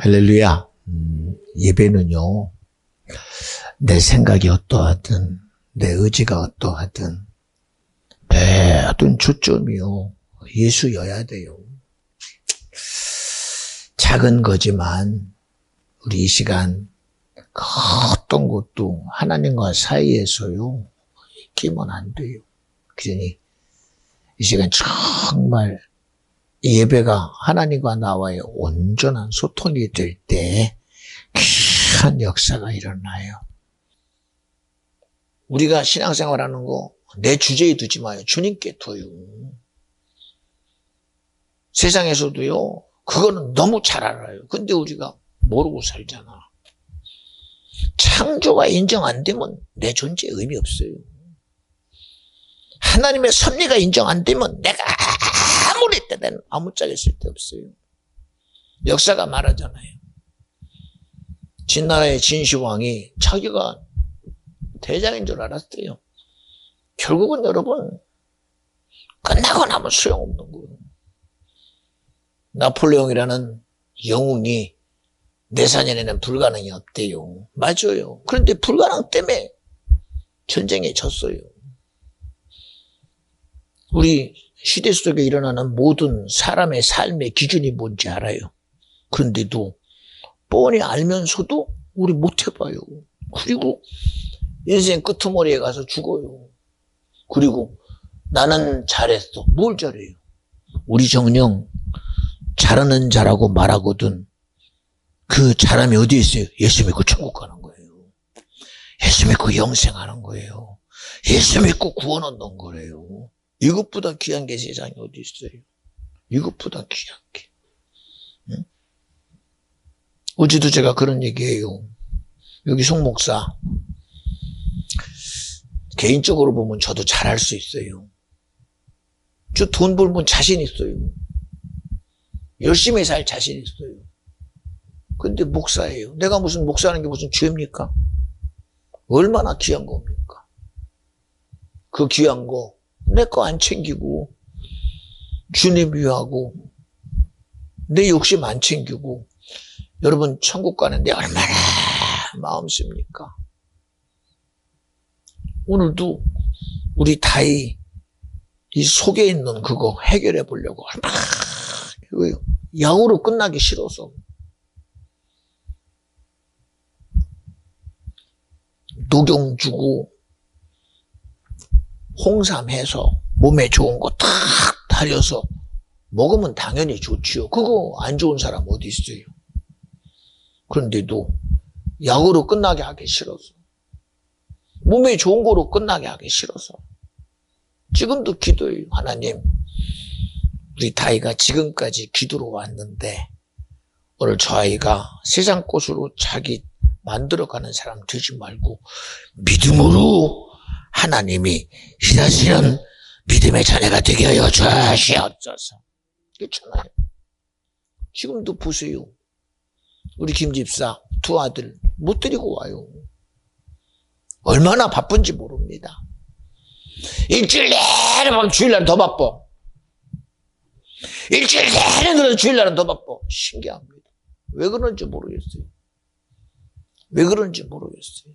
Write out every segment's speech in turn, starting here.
할렐루야. 예배는요, 내 생각이 어떠하든, 내 의지가 어떠하든, 어떤 초점이요, 예수여야 돼요. 작은 거지만, 우리 이 시간, 어떤 것도 하나님과 사이에서요, 끼면 안 돼요. 그러니, 이 시간 정말 예배가 하나님과 나와의 온전한 소통이 될 때 큰 역사가 일어나요. 우리가 신앙생활하는 거 내 주제에 두지 마요. 주님께 둬요. 세상에서도요, 그거는 너무 잘 알아요. 근데 우리가 모르고 살잖아. 창조가 인정 안 되면 내 존재에 의미 없어요. 하나님의 섭리가 인정 안 되면 내가 아무리 때는 아무짝에 쓸데없어요. 역사가 말하잖아요. 진나라의 진시황이 자기가 대장인 줄 알았어요. 결국은 여러분, 끝나고 나면 소용없는 거예요. 나폴레옹이라는 영웅이 내사년에는 불가능이 없대요. 맞아요. 그런데 불가능 때문에 전쟁에 졌어요. 우리 시대 속에 일어나는 모든 사람의 삶의 기준이 뭔지 알아요. 그런데도 뻔히 알면서도 우리 못 해봐요. 그리고 인생 끄트머리에 가서 죽어요. 그리고 나는 잘했어. 뭘 잘해요? 우리 정령 잘하는 자라고 말하거든. 그 잘함이 어디에 있어요? 예수 믿고 천국 가는 거예요. 예수 믿고 영생하는 거예요. 예수 믿고 구원 얻는 거래요. 이것보다 귀한 게 세상에 어디 있어요? 이것보다 귀한 게. 응? 어제도 제가 그런 얘기해요. 여기 송 목사. 개인적으로 보면 저도 잘할 수 있어요. 저 돈 벌면 자신 있어요. 열심히 살 자신 있어요. 근데 목사예요. 내가 무슨 목사하는 게 무슨 죄입니까? 얼마나 귀한 겁니까? 그 귀한 거 내 거 안 챙기고 주님 위하고 내 욕심 안 챙기고 여러분 천국 가는데 얼마나 마음 씁니까? 오늘도 우리 다이 이 속에 있는 그거 해결해 보려고 얼마나 야구로 끝나기 싫어서 녹용 주고 홍삼 해서 몸에 좋은 거 탁 달여서 먹으면 당연히 좋지요. 그거 안 좋은 사람 어디 있어요? 그런데도 약으로 끝나게 하기 싫어서 몸에 좋은 거로 끝나게 하기 싫어서 지금도 기도해요. 하나님, 우리 다이가 지금까지 기도로 왔는데 오늘 저 아이가 세상 꽃으로 자기 만들어가는 사람 되지 말고 믿음으로 하나님이 희사시는 믿음의 자녀가 되게 하여 주시옵소서. 그렇잖아요. 지금도 보세요. 우리 김 집사 두 아들 못 데리고 와요. 얼마나 바쁜지 모릅니다. 일주일 내내 보면 주일날은 더 바빠. 일주일 내내 그래도 주일날은 더 바빠. 신기합니다. 왜 그런지 모르겠어요. 왜 그런지 모르겠어요.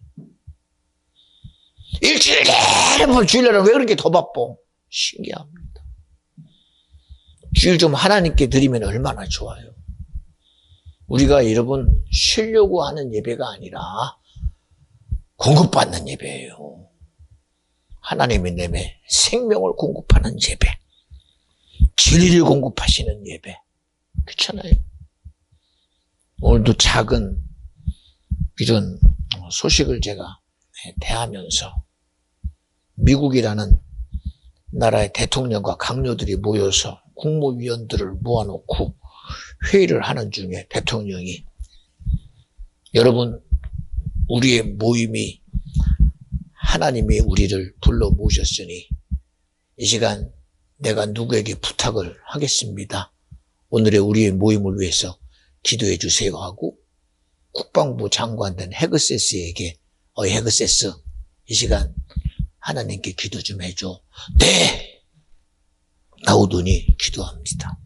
일주일 내내 보면 주일날은 왜 그렇게 더 바빠? 신기합니다. 주일 좀 하나님께 드리면 얼마나 좋아요. 우리가 여러분 쉬려고 하는 예배가 아니라 공급받는 예배예요. 하나님의 내매 생명을 공급하는 예배, 진리를 공급하시는 예배. 그렇잖아요. 오늘도 작은 이런 소식을 제가 대하면서 미국이라는 나라의 대통령과 강요들이 모여서 국무위원들을 모아놓고 회의를 하는 중에 대통령이 여러분 우리의 모임이 하나님이 우리를 불러 모으셨으니 이 시간 내가 누구에게 부탁을 하겠습니다. 오늘의 우리의 모임을 위해서 기도해 주세요 하고 국방부 장관 된 헤그세스에게 헤그세스 이 시간 하나님께 기도 좀 해줘. 네! 나오더니 기도합니다.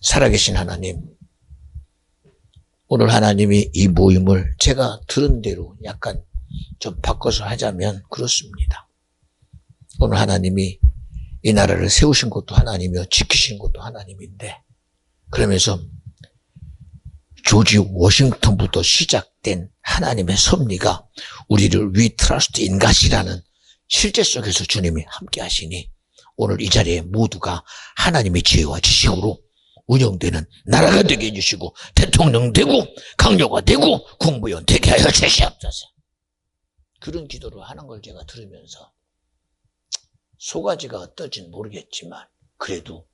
살아계신 하나님, 오늘 하나님이 이 모임을 제가 들은 대로 약간 좀 바꿔서 하자면 그렇습니다. 오늘 하나님이 이 나라를 세우신 것도 하나님이요 지키신 것도 하나님인데, 그러면서 조지 워싱턴부터 시작된 하나님의 섭리가 우리를 We Trust in God이라는 실제 속에서 주님이 함께 하시니 오늘 이 자리에 모두가 하나님의 지혜와 지식으로 운영되는 나라가 되게 해주시고 대통령 되고 강요가 되고 국무위원 되게 하여 주시옵소서. 그런 기도를 하는 걸 제가 들으면서 소가지가 어떨지는 모르겠지만 그래도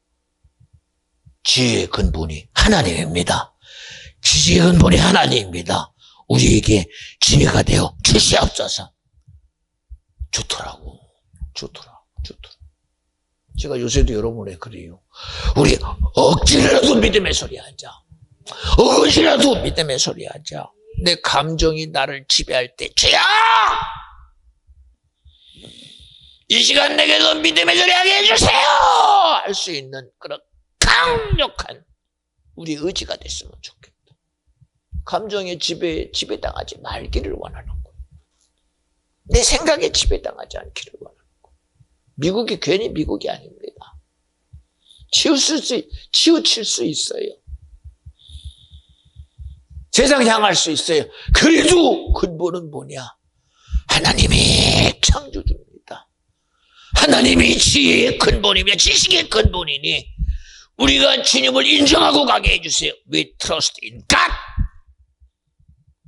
지혜의 근본이 하나님입니다. 지혜의 근본이 하나님입니다. 우리에게 지혜가 되어 주시옵소서. 좋더라고. 제가 요새도 여러분에 그래요. 우리 억지라도 믿음의 소리 하자. 억지라도 믿음의 소리 하자. 내 감정이 나를 지배할 때 주야! 이 시간 내게도 믿음의 소리 하게 해주세요! 할 수 있는 그런 강력한 우리 의지가 됐으면 좋겠다. 감정의 지배당하지 말기를 원하는 거예요. 내 생각에 지배당하지 않기를 원하는 거예요. 미국이 괜히 미국이 아닙니다. 치우칠 수 있어요. 세상 향할 수 있어요. 그래도 근본은 뭐냐? 하나님이 창조주입니다. 하나님이 지혜의 근본이며 지식의 근본이니 우리가 주님을 인정하고 가게 해주세요. We trust in God.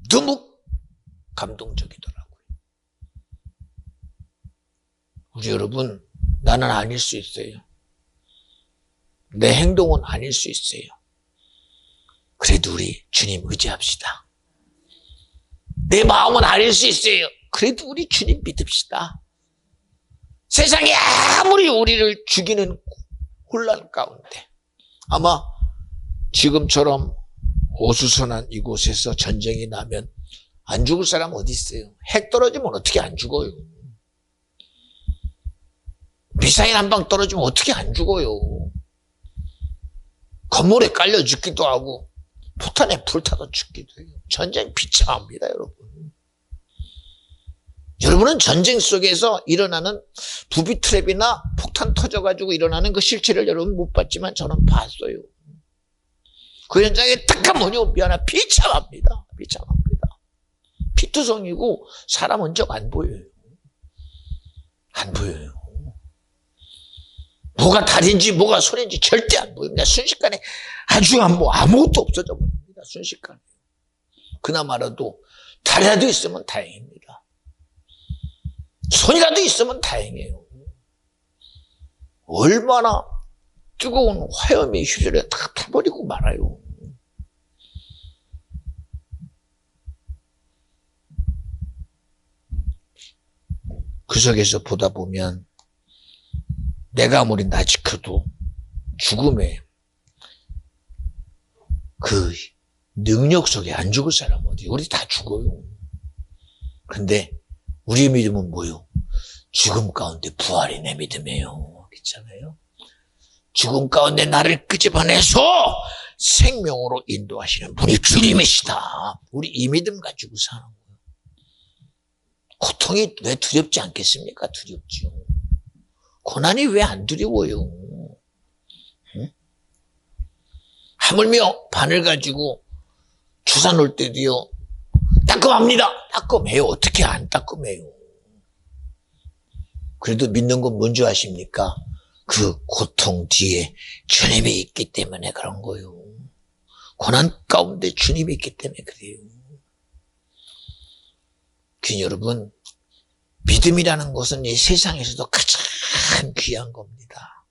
너무 감동적이더라고요. 우리 여러분, 나는 아닐 수 있어요. 내 행동은 아닐 수 있어요. 그래도 우리 주님 의지합시다. 내 마음은 아닐 수 있어요. 그래도 우리 주님 믿읍시다. 세상이 아무리 우리를 죽이는 혼란 가운데 아마 지금처럼 어수선한 이곳에서 전쟁이 나면 안 죽을 사람 어디 있어요? 핵 떨어지면 어떻게 안 죽어요? 미사일 한 방 떨어지면 어떻게 안 죽어요? 건물에 깔려 죽기도 하고 포탄에 불타서 죽기도 해요. 전쟁 비참합니다, 여러분. 여러분은 전쟁 속에서 일어나는 부비 트랩이나 폭탄 터져가지고 일어나는 그 실체를 여러분 못 봤지만 저는 봤어요. 그 현장에 딱 가면요, 미안해, 비참합니다. 피투성이고 사람 흔적 안 보여요. 안 보여요. 뭐가 다리인지 뭐가 소리인지 절대 안 보입니다. 순식간에 아주 아무것도 없어져 버립니다. 순식간에. 그나마라도 다리라도 있으면 다행입니다. 손이라도 있으면 다행이에요. 얼마나 뜨거운 화염이 휘저려 다 타버리고 말아요. 그 속에서 보다 보면 내가 아무리 나 지켜도 죽음의 그 능력 속에 안 죽을 사람 어디? 우리 다 죽어요. 근데 우리의 믿음은 뭐요? 죽음 가운데 부활이 내 믿음이에요. 그렇잖아요. 죽음 가운데 나를 끄집어내서 생명으로 인도하시는 분이 주님이시다. 우리 이 믿음 가지고 사는 거예요. 고통이 왜 두렵지 않겠습니까? 두렵죠. 고난이 왜 안 두려워요? 응? 하물며 바늘 가지고 주사 놓을 때도요, 따끔합니다. 따끔해요. 어떻게 안 따끔해요? 그래도 믿는 건 뭔지 아십니까? 그 고통 뒤에 주님이 있기 때문에 그런 거예요. 고난 가운데 주님이 있기 때문에 그래요. 여러분, 믿음이라는 것은 이 세상에서도 가장 귀한 겁니다.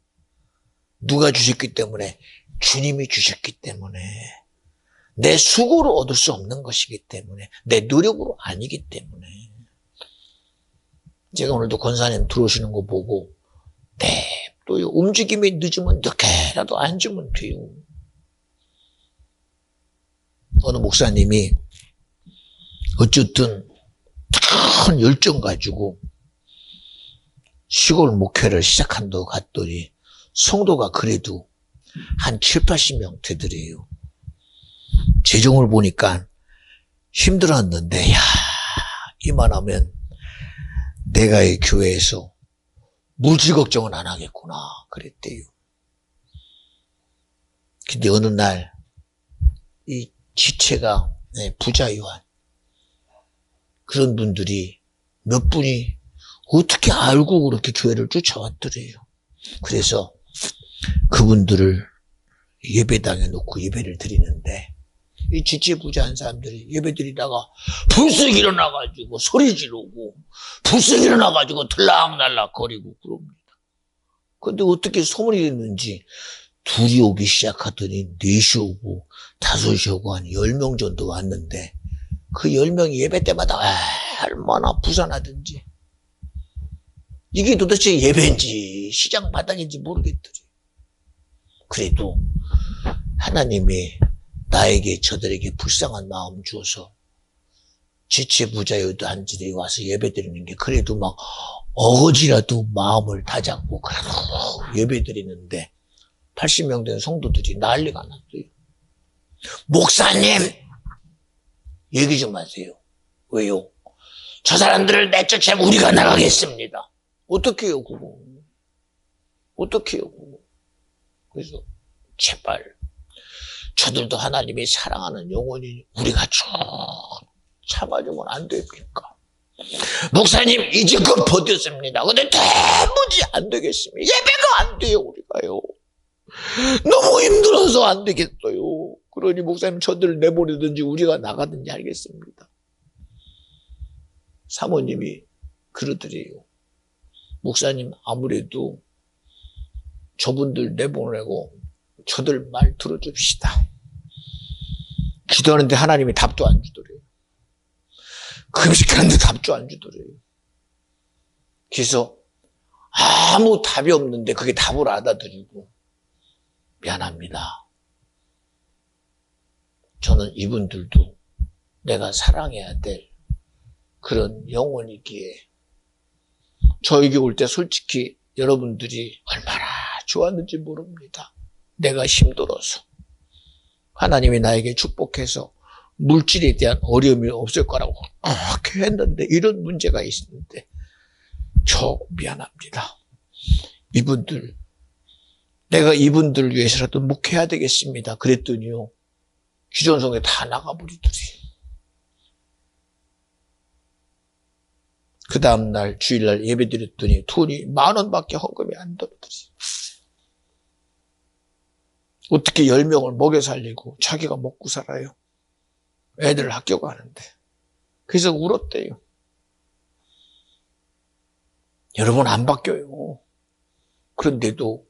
누가 주셨기 때문에? 주님이 주셨기 때문에. 내 수고로 얻을 수 없는 것이기 때문에, 내 노력으로 아니기 때문에. 제가 오늘도 권사님 들어오시는 거 보고 또 움직임이 늦으면 늦게라도 앉으면 돼요. 어느 목사님이 어쨌든 큰 열정 가지고 시골 목회를 시작한다고 갔더니 성도가 그래도 한 7, 80명 되더래요. 재정을 보니까 힘들었는데, 야, 이만하면 내가 이 교회에서 물질 걱정은 안 하겠구나 그랬대요. 근데 어느 날 이 지체가 부자 요한 그런 분들이 몇 분이 어떻게 알고 그렇게 교회를 쫓아왔더래요. 그래서 그분들을 예배당에 놓고 예배를 드리는데 이 지체 부자한 사람들이 예배 드리다가 불쑥 일어나가지고 소리 지르고 불쑥 일어나가지고 들락날락 거리고 그럽니다. 근데 어떻게 소문이 됐는지 둘이 오기 시작하더니 4시 오고 5시 오고 한 10명 정도 왔는데 그 10명이 예배 때마다 얼마나 부산하든지 이게 도대체 예배인지 시장 바닥인지 모르겠더래. 그래도 하나님이 나에게 저들에게 불쌍한 마음 주어서 지체 부자여도 한들이 와서 예배 드리는 게 그래도 막 어거지라도 마음을 다잡고 그래도 예배 드리는데 80명 된 성도들이 난리가 났어요. 목사님 얘기 좀 하세요. 왜요? 저 사람들을 내쫓으면 우리가 나가겠습니다. 어떻게 해요 그거? 어떻게 해요 그거? 그래서 제발 저들도 하나님이 사랑하는 영혼이 우리가 쭉 참아주면 안 됩니까? 목사님 이제껏 버텼습니다. 근데 도무지 안 되겠습니다. 예배가 안 돼요 우리가요. 너무 힘들어서 안 되겠어요. 그러니 목사님 저들을 내보내든지 우리가 나가든지 알겠습니다. 사모님이 그러더래요. 목사님 아무래도 저분들 내보내고 저들 말 들어줍시다. 기도하는데 하나님이 답도 안 주더래요. 금식하는데 답도 안 주더래요. 그래서 아무 답이 없는데 그게 답을 알아들이고 미안합니다. 저는 이분들도 내가 사랑해야 될 그런 영혼이기에 저에게 올 때 솔직히 여러분들이 얼마나 좋았는지 모릅니다. 내가 힘들어서 하나님이 나에게 축복해서 물질에 대한 어려움이 없을 거라고 그렇게 했는데 이런 문제가 있는데 저 미안합니다. 이분들 내가 이분들을 위해서라도 목회해야 되겠습니다. 그랬더니요 기존성에 다 나가버리더니 그 다음날 주일날 예배 드렸더니 돈이 10,000원밖에 헌금이 안 들어더니 어떻게 10명을 먹여 살리고 자기가 먹고 살아요. 애들 학교 가는데. 그래서 울었대요. 여러분 안 바뀌어요. 그런데도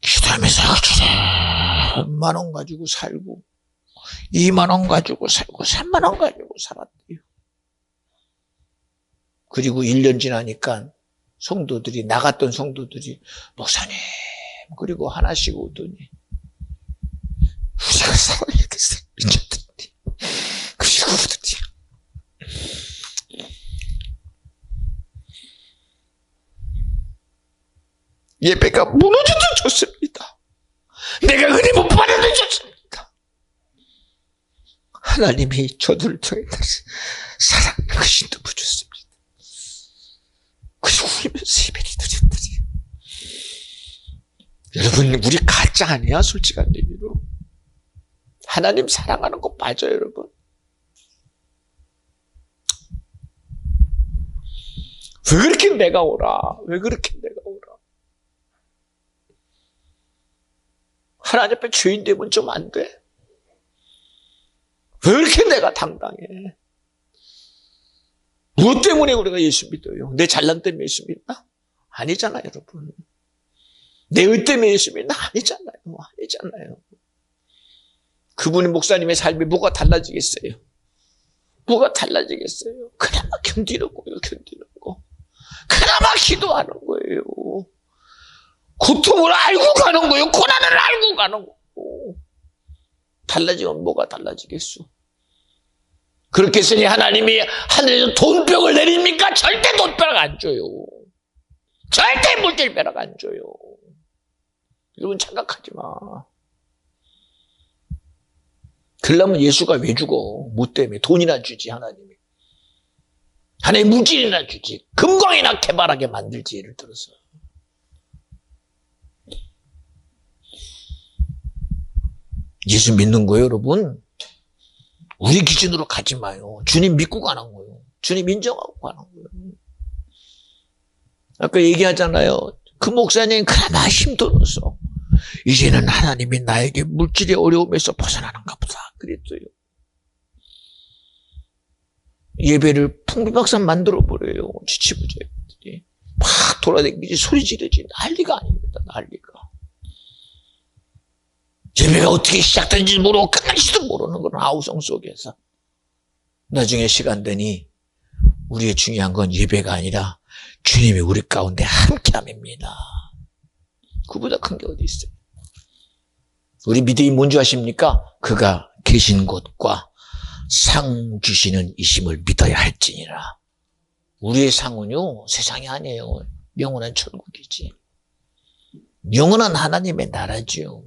기도하면서 1만 원 가지고 살고 2만 원 가지고 살고 3만 원 가지고 살았대요. 그리고 1년 지나니까 성도들이 나갔던 성도들이 목사님 그리고 하나씩 오더니 우리가 살아야겠어요. 미쳤더니 그리고 오더니 예배가 무너져도 좋습니다. 내가 은혜 못 받아도 좋습니다. 하나님이 저들을 통해 다시 사랑의 신도 부줬습니다. 그리고 울면서 예배를 드렸더니 여러분 우리 가짜 아니야? 솔직한 의미로 하나님 사랑하는 거 맞아요 여러분? 왜 그렇게 내가 오라? 왜 그렇게 내가 오라? 하나님 앞에 죄인 되면 좀 안 돼? 왜 이렇게 내가 당당해? 무엇 때문에 우리가 예수 믿어요? 내 잘난 때문에 예수 믿나? 아니잖아요 여러분. 내 의 때문에 예수 믿나? 아니잖아요. 아니잖아요. 그분이 목사님의 삶이 뭐가 달라지겠어요? 뭐가 달라지겠어요? 그나마 견디는 거예요. 견디는 거. 그나마 기도하는 거예요. 고통을 알고 가는 거예요. 고난을 알고 가는 거고. 달라지면 뭐가 달라지겠어? 그렇게 했으니 하나님이 하늘에서 돈병을 내립니까? 절대 돈벼락 안 줘요. 절대 물질벼락 안 줘요. 여러분 착각하지 마. 그러려면 예수가 왜 죽어? 뭐 때문에? 돈이나 주지, 하나님이. 하나님 물질이나 주지. 금광이나 개발하게 만들지, 예를 들어서. 예수 믿는 거예요, 여러분. 우리 기준으로 가지 마요. 주님 믿고 가는 거예요. 주님 인정하고 가는 거예요. 아까 얘기하잖아요. 그 목사님 그나마 힘들어서 이제는 하나님이 나에게 물질의 어려움에서 벗어나는가 보다 그랬어요. 예배를 풍비박산 만들어버려요. 지치부자들이 막 돌아다니지 소리 지르지. 난리가 아닙니다. 난리가. 예배가 어떻게 시작된지 모르고 끝날지도 모르는 그런 아우성 속에서 나중에 시간 되니 우리의 중요한 건 예배가 아니라 주님이 우리 가운데 함께함입니다. 그보다 큰 게 어디 있어요? 우리 믿음이 뭔지 아십니까? 그가 계신 곳과 상 주시는 이심을 믿어야 할지니라. 우리의 상은요, 세상이 아니에요. 영원한 천국이지. 영원한 하나님의 나라죠.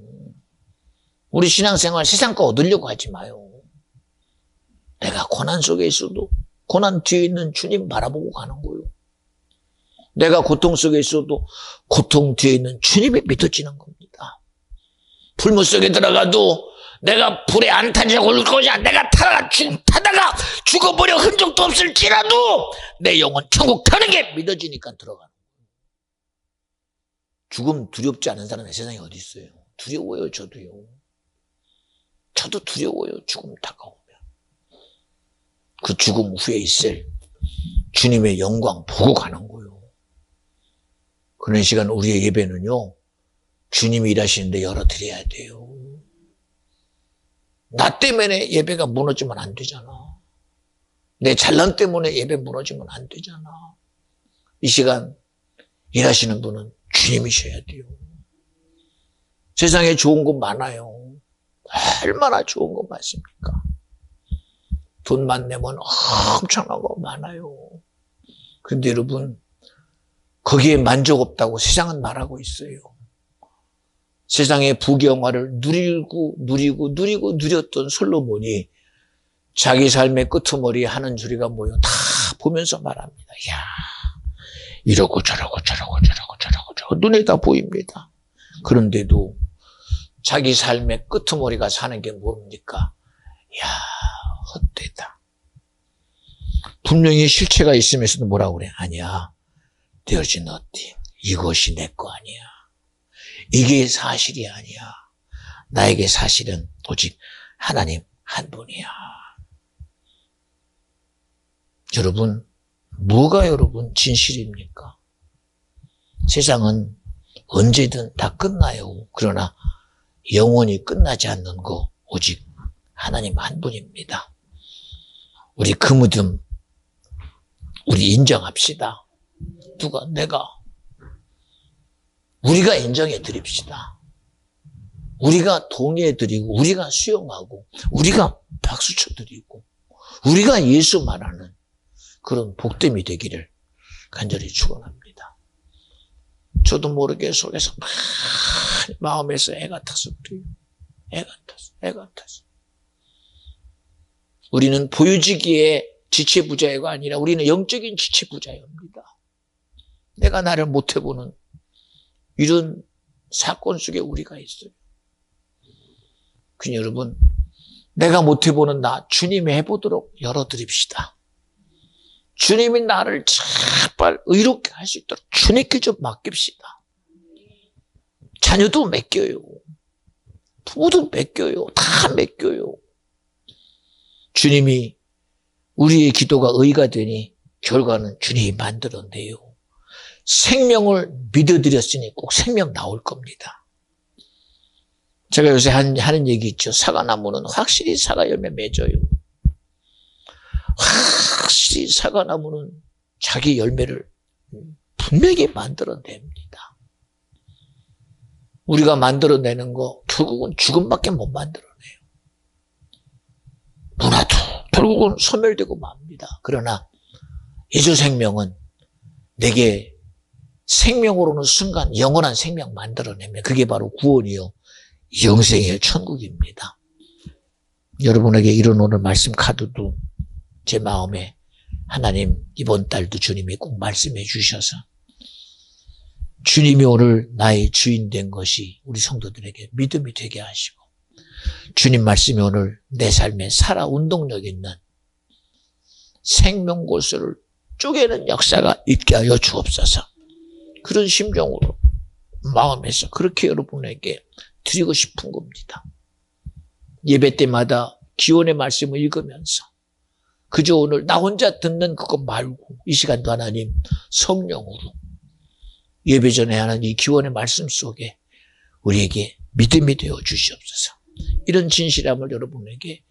우리 신앙생활 세상 거 얻으려고 하지 마요. 내가 고난 속에 있어도 고난 뒤에 있는 주님 바라보고 가는 거예요. 내가 고통 속에 있어도 고통 뒤에 있는 주님이 믿어지는 겁니다. 불못 속에 들어가도 내가 불에 안 타지 올 거냐, 내가 타다가 죽어버려 흔적도 없을지라도 내 영혼 천국 가는 게 믿어지니까 들어가는 거예요. 죽음 두렵지 않은 사람이 세상에 어디 있어요? 두려워요. 저도요. 저도 두려워요. 죽음 다가오면. 그 죽음 후에 있을 주님의 영광 보고 가는 거예요. 그런 시간 우리의 예배는요, 주님이 일하시는데 열어드려야 돼요. 나 때문에 예배가 무너지면 안 되잖아. 내 잘난 때문에 예배 무너지면 안 되잖아. 이 시간 일하시는 분은 주님이셔야 돼요. 세상에 좋은 것 많아요. 얼마나 좋은 거 많습니까? 돈만 내면 엄청난 거 많아요. 그런데 여러분, 거기에 만족 없다고 세상은 말하고 있어요. 세상의 부귀영화를 누렸던 솔로몬이 자기 삶의 끄트머리에 하는 소리가 뭐예요? 다 보면서 말합니다. 야, 이러고 저러고 눈에 다 보입니다. 그런데도 자기 삶의 끄트머리가 사는 게 뭡니까? 야, 헛되다. 분명히 실체가 있으면서도 뭐라고 그래? 아니야. There's nothing. 이것이 내 거 아니야. 이게 사실이 아니야. 나에게 사실은 오직 하나님 한 분이야. 여러분, 뭐가 여러분 진실입니까? 세상은 언제든 다 끝나요. 그러나 영원히 끝나지 않는 거 오직 하나님 한 분입니다. 우리 그 믿음 우리 인정합시다. 누가? 내가. 우리가 인정해 드립시다. 우리가 동의해 드리고 우리가 수용하고 우리가 박수 쳐 드리고 우리가 예수 말하는 그런 복됨이 되기를 간절히 축원합니다. 저도 모르게 속에서 마음에서 애가 타서 그래요. 애가 타서. 우리는 보여지기에 지체부자가 아니라 우리는 영적인 지체부자입니다. 내가 나를 못해보는 이런 사건 속에 우리가 있어요. 그냥 여러분, 내가 못해보는 나 주님이 해보도록 열어드립시다. 주님이 나를 제발 의롭게 할 수 있도록 주님께 좀 맡깁시다. 자녀도 맡겨요. 부모도 맡겨요. 다 맡겨요. 주님이 우리의 기도가 의가 되니 결과는 주님이 만들어내요. 생명을 믿어드렸으니 꼭 생명 나올 겁니다. 제가 요새 하는 얘기 있죠. 사과나무는 확실히 사과 열매 맺어요. 확실히 사과나무는 자기 열매를 분명히 만들어냅니다. 우리가 만들어내는 거 결국은 죽음밖에 못 만들어내요. 문화도 결국은 소멸되고 맙니다. 그러나 예수 생명은 내게 생명으로는 순간 영원한 생명 만들어내면 그게 바로 구원이요 영생의 천국입니다. 여러분에게 이런 오늘 말씀 카드도 제 마음에 하나님 이번 달도 주님이 꼭 말씀해 주셔서 주님이 오늘 나의 주인 된 것이 우리 성도들에게 믿음이 되게 하시고 주님 말씀이 오늘 내 삶에 살아 운동력 있는 생명골수를 쪼개는 역사가 있게 하여 주옵소서. 그런 심정으로 마음에서 그렇게 여러분에게 드리고 싶은 겁니다. 예배 때마다 기원의 말씀을 읽으면서 그저 오늘 나 혼자 듣는 그것 말고 이 시간도 하나님 성령으로 예배 전에 하는 이 기원의 말씀 속에 우리에게 믿음이 되어 주시옵소서. 이런 진실함을 여러분에게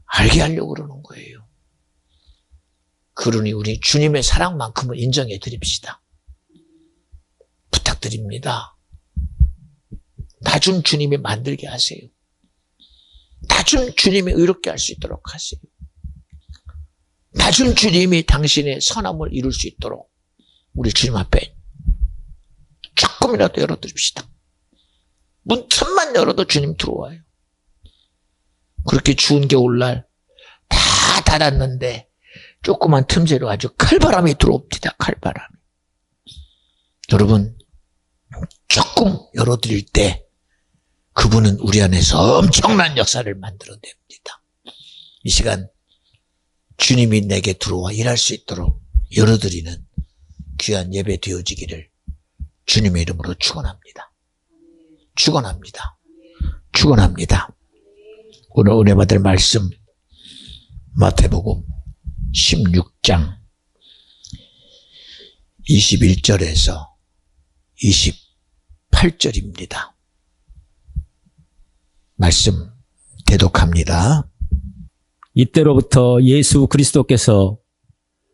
알게 하려고 그러는 거예요. 그러니 우리 주님의 사랑만큼은 인정해 드립시다. 부탁드립니다. 나 좀 주님이 만들게 하세요. 나 좀 주님이 의롭게 할 수 있도록 하세요. 나 좀 주님이 당신의 선함을 이룰 수 있도록 우리 주님 앞에 조금이라도 열어드립시다. 문 틈만 열어도 주님 들어와요. 그렇게 추운 겨울날 다 닫았는데 조그만 틈새로 아주 칼바람이 들어옵니다. 칼바람이. 여러분 조금 열어드릴 때 그분은 우리 안에서 엄청난 역사를 만들어냅니다. 이 시간 주님이 내게 들어와 일할 수 있도록 열어드리는 귀한 예배 되어지기를 주님의 이름으로 축원합니다. 축원합니다. 축원합니다. 오늘 은혜 받을 말씀 마태복음 16장 21절에서 28절입니다. 말씀 대독합니다. 이때로부터 예수 그리스도께서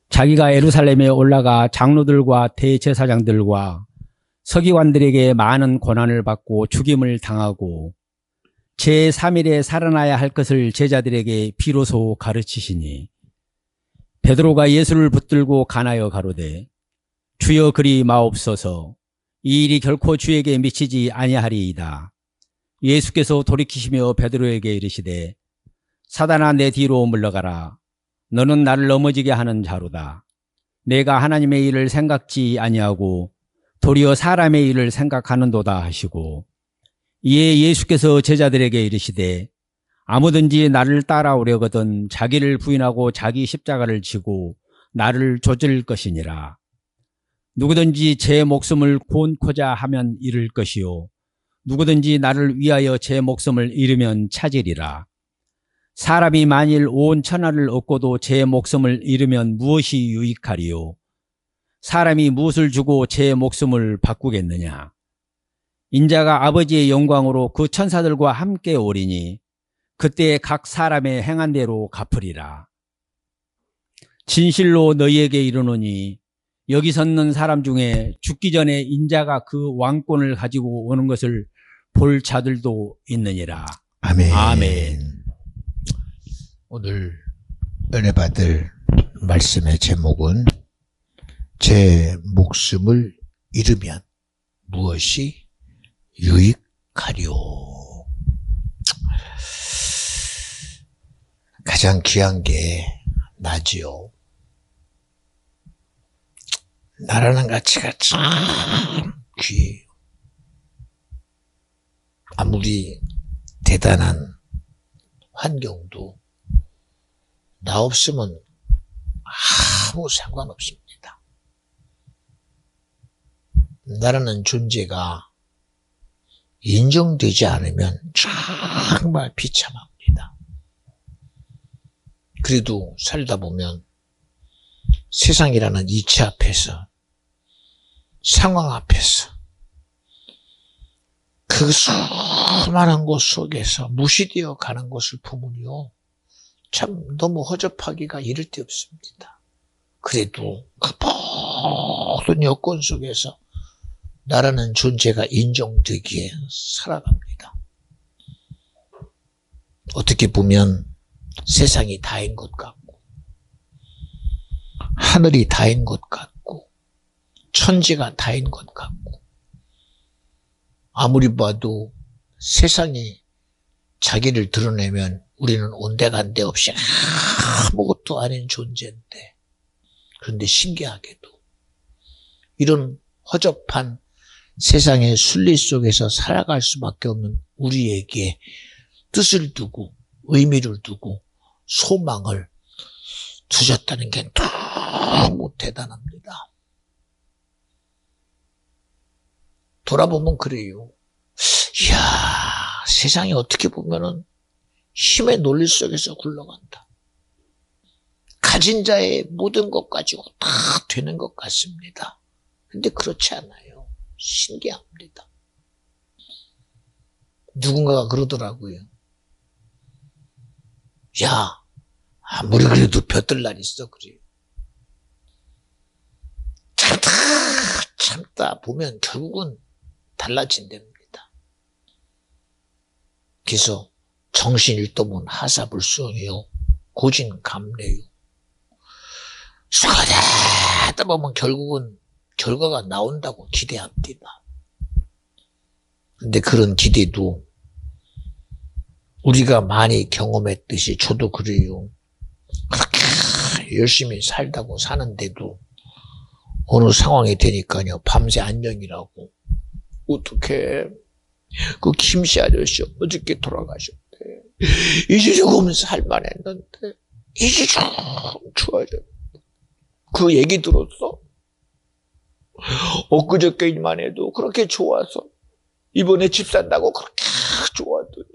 자기가 예루살렘에 올라가 장로들과 대제사장들과 서기관들에게 많은 고난을 받고 죽임을 당하고 제3일에 살아나야 할 것을 제자들에게 비로소 가르치시니 베드로가 예수를 붙들고 간하여 가로되 주여 그리 마옵소서. 이 일이 결코 주에게 미치지 아니하리이다. 예수께서 돌이키시며 베드로에게 이르시되 사단아 내 뒤로 물러가라. 너는 나를 넘어지게 하는 자로다. 내가 하나님의 일을 생각지 아니하고 도리어 사람의 일을 생각하는도다 하시고 이에 예수께서 제자들에게 이르시되 아무든지 나를 따라오려거든 자기를 부인하고 자기 십자가를 지고 나를 좇을 것이니라. 누구든지 제 목숨을 구원코자 하면 잃을 것이요 누구든지 나를 위하여 제 목숨을 잃으면 찾으리라. 사람이 만일 온 천하를 얻고도 제 목숨을 잃으면 무엇이 유익하리요? 사람이 무엇을 주고 제 목숨을 바꾸겠느냐? 인자가 아버지의 영광으로 그 천사들과 함께 오리니 그때 각 사람의 행한 대로 갚으리라. 진실로 너희에게 이르노니 여기 섰는 사람 중에 죽기 전에 인자가 그 왕권을 가지고 오는 것을 볼 자들도 있느니라. 아멘. 아멘. 오늘 은혜 받을 말씀의 제목은 제 목숨을 잃으면 무엇이 유익하리요. 가장 귀한 게 나지요. 나라는 가치가 참 귀해요. 아무리 대단한 환경도 나 없으면 아무 상관없습니다. 나라는 존재가 인정되지 않으면 정말 비참합니다. 그래도 살다 보면 세상이라는 이치 앞에서, 상황 앞에서, 그 수많은 곳 속에서 무시되어 가는 것을 보면요, 참 너무 허접하기가 이를 데 없습니다. 그래도 그 모든 여건 속에서 나라는 존재가 인정되기에 살아갑니다. 어떻게 보면 세상이 다인 것 같고, 하늘이 다인 것 같고, 천지가 다인 것 같고, 아무리 봐도 세상이 자기를 드러내면 우리는 온데간데 없이 아무것도 아닌 존재인데, 그런데 신기하게도 이런 허접한 세상의 순리 속에서 살아갈 수밖에 없는 우리에게 뜻을 두고 의미를 두고 소망을 두셨다는 게 너무 대단합니다. 돌아보면 그래요. 이야, 세상이 어떻게 보면은 힘의 논리 속에서 굴러간다. 가진 자의 모든 것 가지고 다 되는 것 같습니다. 근데 그렇지 않아요. 신기합니다. 누군가가 그러더라고요. 야, 아무리 그래도 벼뜰 있어, 그래요. 참다 보면 결국은 달라진답니다. 그래서 정신일도문 하사불성이요, 고진감래요. 하다 보면 결국은 결과가 나온다고 기대합니다. 근데 그런 기대도 우리가 많이 경험했듯이 저도 그래요. 그렇게 열심히 살다고 사는데도 어느 상황이 되니까요, 밤새 안녕이라고. 어떡해. 그 김씨 아저씨 어저께 돌아가셨대. 이제 조금 살만했는데 이제 좀 좋아졌대. 그 얘기 들었어? 엊그저께만 해도 그렇게 좋아서 이번에 집 산다고 그렇게 좋아하더니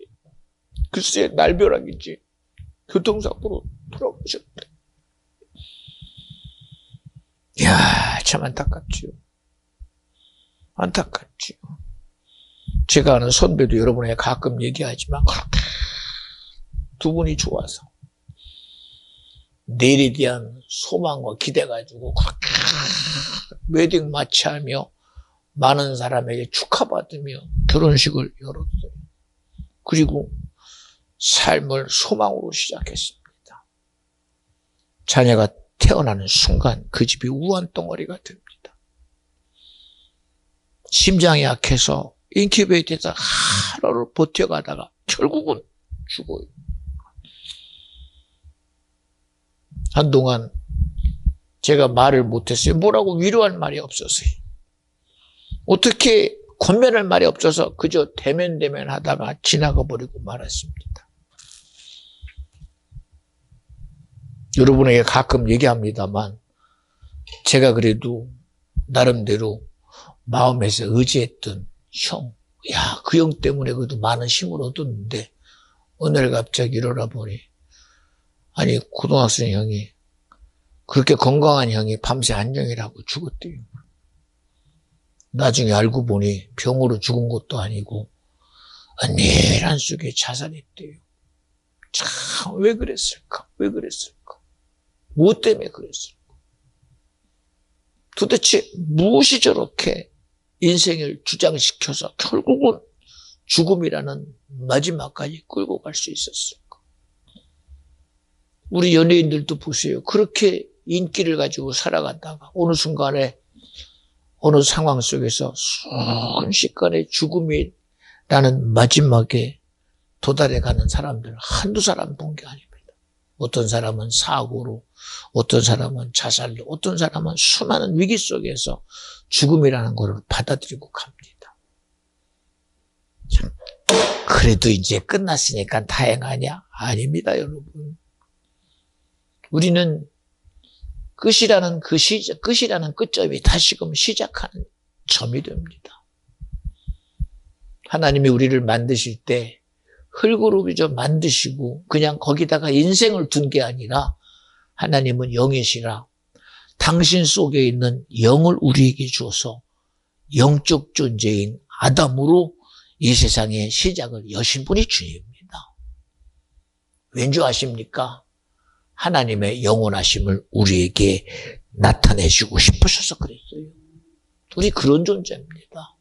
글쎄 날벼락이지. 교통사고로 돌아가셨대. 이야, 참 안타깝지요. 안타깝지요. 제가 아는 선배도 여러분에게 가끔 얘기하지만 그렇게 두 분이 좋아서 내일에 대한 소망과 기대 가지고 그렇게 웨딩 마치하며 많은 사람에게 축하받으며 결혼식을 열었어요. 그리고 삶을 소망으로 시작했습니다. 자녀가 태어나는 순간 그 집이 우한덩어리가 됩니다. 심장이 약해서 인큐베이터에서 하루를 버텨가다가 결국은 죽어요. 한동안 제가 말을 못했어요. 뭐라고 위로할 말이 없었어요. 어떻게 권면할 말이 없어서 그저 대면대면 하다가 지나가 버리고 말았습니다. 여러분에게 가끔 얘기합니다만 제가 그래도 나름대로 마음에서 의지했던 형, 야, 그 형 때문에 그래도 많은 힘을 얻었는데 오늘 갑자기 일어나 보니 아니 고등학생 형이 그렇게 건강한 형이 밤새 안녕이라고 죽었대요. 나중에 알고 보니 병으로 죽은 것도 아니고 은밀한 속에 자살했대요. 참 왜 그랬을까? 왜 그랬을까? 무엇 때문에 그랬을까? 도대체 무엇이 저렇게 인생을 주장시켜서 결국은 죽음이라는 마지막까지 끌고 갈 수 있었을까? 우리 연예인들도 보세요. 그렇게 인기를 가지고 살아가다가 어느 순간에 어느 상황 속에서 순식간에 죽음이라는 마지막에 도달해가는 사람들 한두 사람 본 게 아닙니다. 어떤 사람은 사고로, 어떤 사람은 자살로, 어떤 사람은 수많은 위기 속에서 죽음이라는 것을 받아들이고 갑니다. 참, 그래도 이제 끝났으니까 다행하냐? 아닙니다, 여러분. 우리는 끝이라는 끝점이 다시금 시작하는 점이 됩니다. 하나님이 우리를 만드실 때 흙으로 그저 만드시고 그냥 거기다가 인생을 둔 게 아니라 하나님은 영이시라 당신 속에 있는 영을 우리에게 주어서 영적 존재인 아담으로 이 세상의 시작을 여신 분이 주님입니다. 왠지 아십니까? 하나님의 영원하심을 우리에게 나타내시고 싶으셔서 그랬어요. 우리 그런 존재입니다.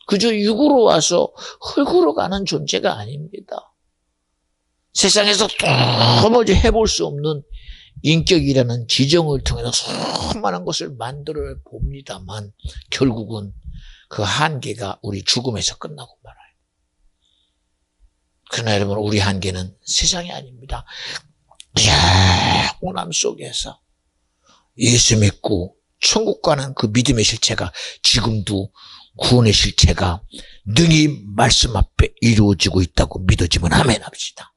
그저 육으로 와서 흙으로 가는 존재가 아닙니다. 세상에서 도무지 해볼 수 없는 인격이라는 지정을 통해서 수많은 것을 만들어 봅니다만 결국은 그 한계가 우리 죽음에서 끝나고 말아요. 그러나 여러분, 우리 한계는 세상이 아닙니다. 호남 속에서 예수 믿고 천국 가는 그 믿음의 실체가 지금도 구원의 실체가 능히 말씀 앞에 이루어지고 있다고 믿어지면 아멘 합시다.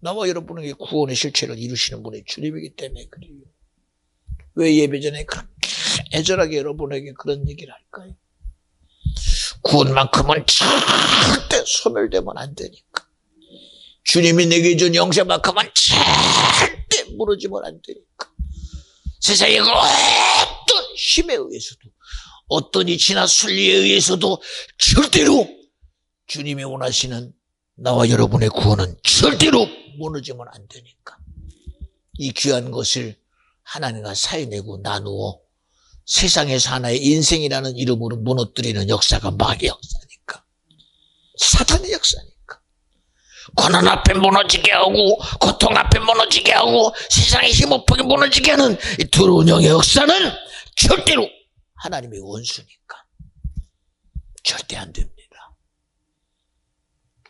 나와 여러분에게 구원의 실체를 이루시는 분이 주님이기 때문에 그래요. 왜 예배 전에 그렇게 애절하게 여러분에게 그런 얘기를 할까요? 구원만큼은 절대 소멸되면 안 되니까. 주님이 내게 준 영생만큼은 절대 무너지면 안 되니까. 세상의 그 어떤 힘에 의해서도, 어떤 이치나 순리에 의해서도 절대로 주님이 원하시는 나와 여러분의 구원은 절대로 무너지면 안 되니까. 이 귀한 것을 하나님과 사이내고 나누어 세상에서 하나의 인생이라는 이름으로 무너뜨리는 역사가 마귀의 역사니까. 사탄의 역사니까. 고난 앞에 무너지게 하고, 고통 앞에 무너지게 하고, 세상의 힘없게 무너지게 하는 이 더러운 영의 역사는 절대로 하나님의 원수니까 절대 안 됩니다.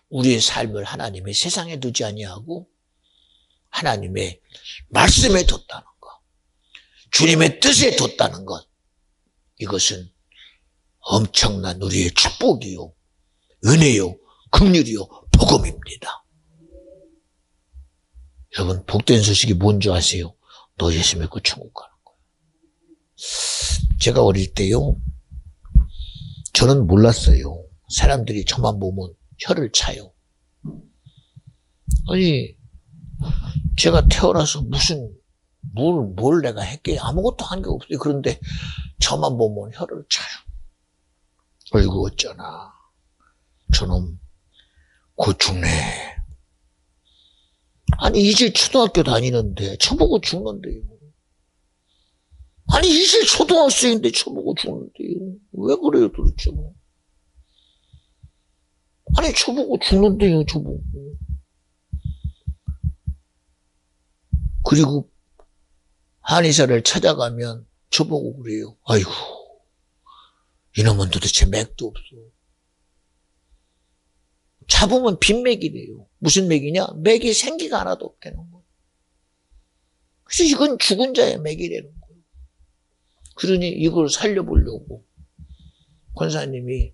우리의 삶을 하나님의 세상에 두지 아니하고 하나님의 말씀에 뒀다는 것, 주님의 뜻에 뒀다는 것, 이것은 엄청난 우리의 축복이요, 은혜요, 긍휼이요, 복음입니다. 여러분, 복된 소식이 뭔지 아세요? 너 예수 믿고 천국 가는 거예요. 제가 어릴 때요, 저는 몰랐어요. 사람들이 저만 보면 혀를 차요. 아니, 제가 태어나서 뭘 내가 했게 아무것도 한 게 없어요. 그런데 저만 보면 혀를 차요. 어이구, 어쩌나. 저놈, 곧 죽네. 아니, 이제 초등학교 다니는데, 저보고 죽는데요. 아니, 이제 초등학생인데 저보고 죽는데요. 왜 그래요, 도대체. 아니, 저보고 죽는데요, 저보고. 그리고 한의사를 찾아가면 저보고 그래요. 아이고, 이놈은 도대체 맥도 없어. 잡으면 빈맥이래요. 무슨 맥이냐? 맥이 생기가 하나도 없다는 거예요. 그래서 이건 죽은 자의 맥이라는 거예요. 그러니 이걸 살려보려고 권사님이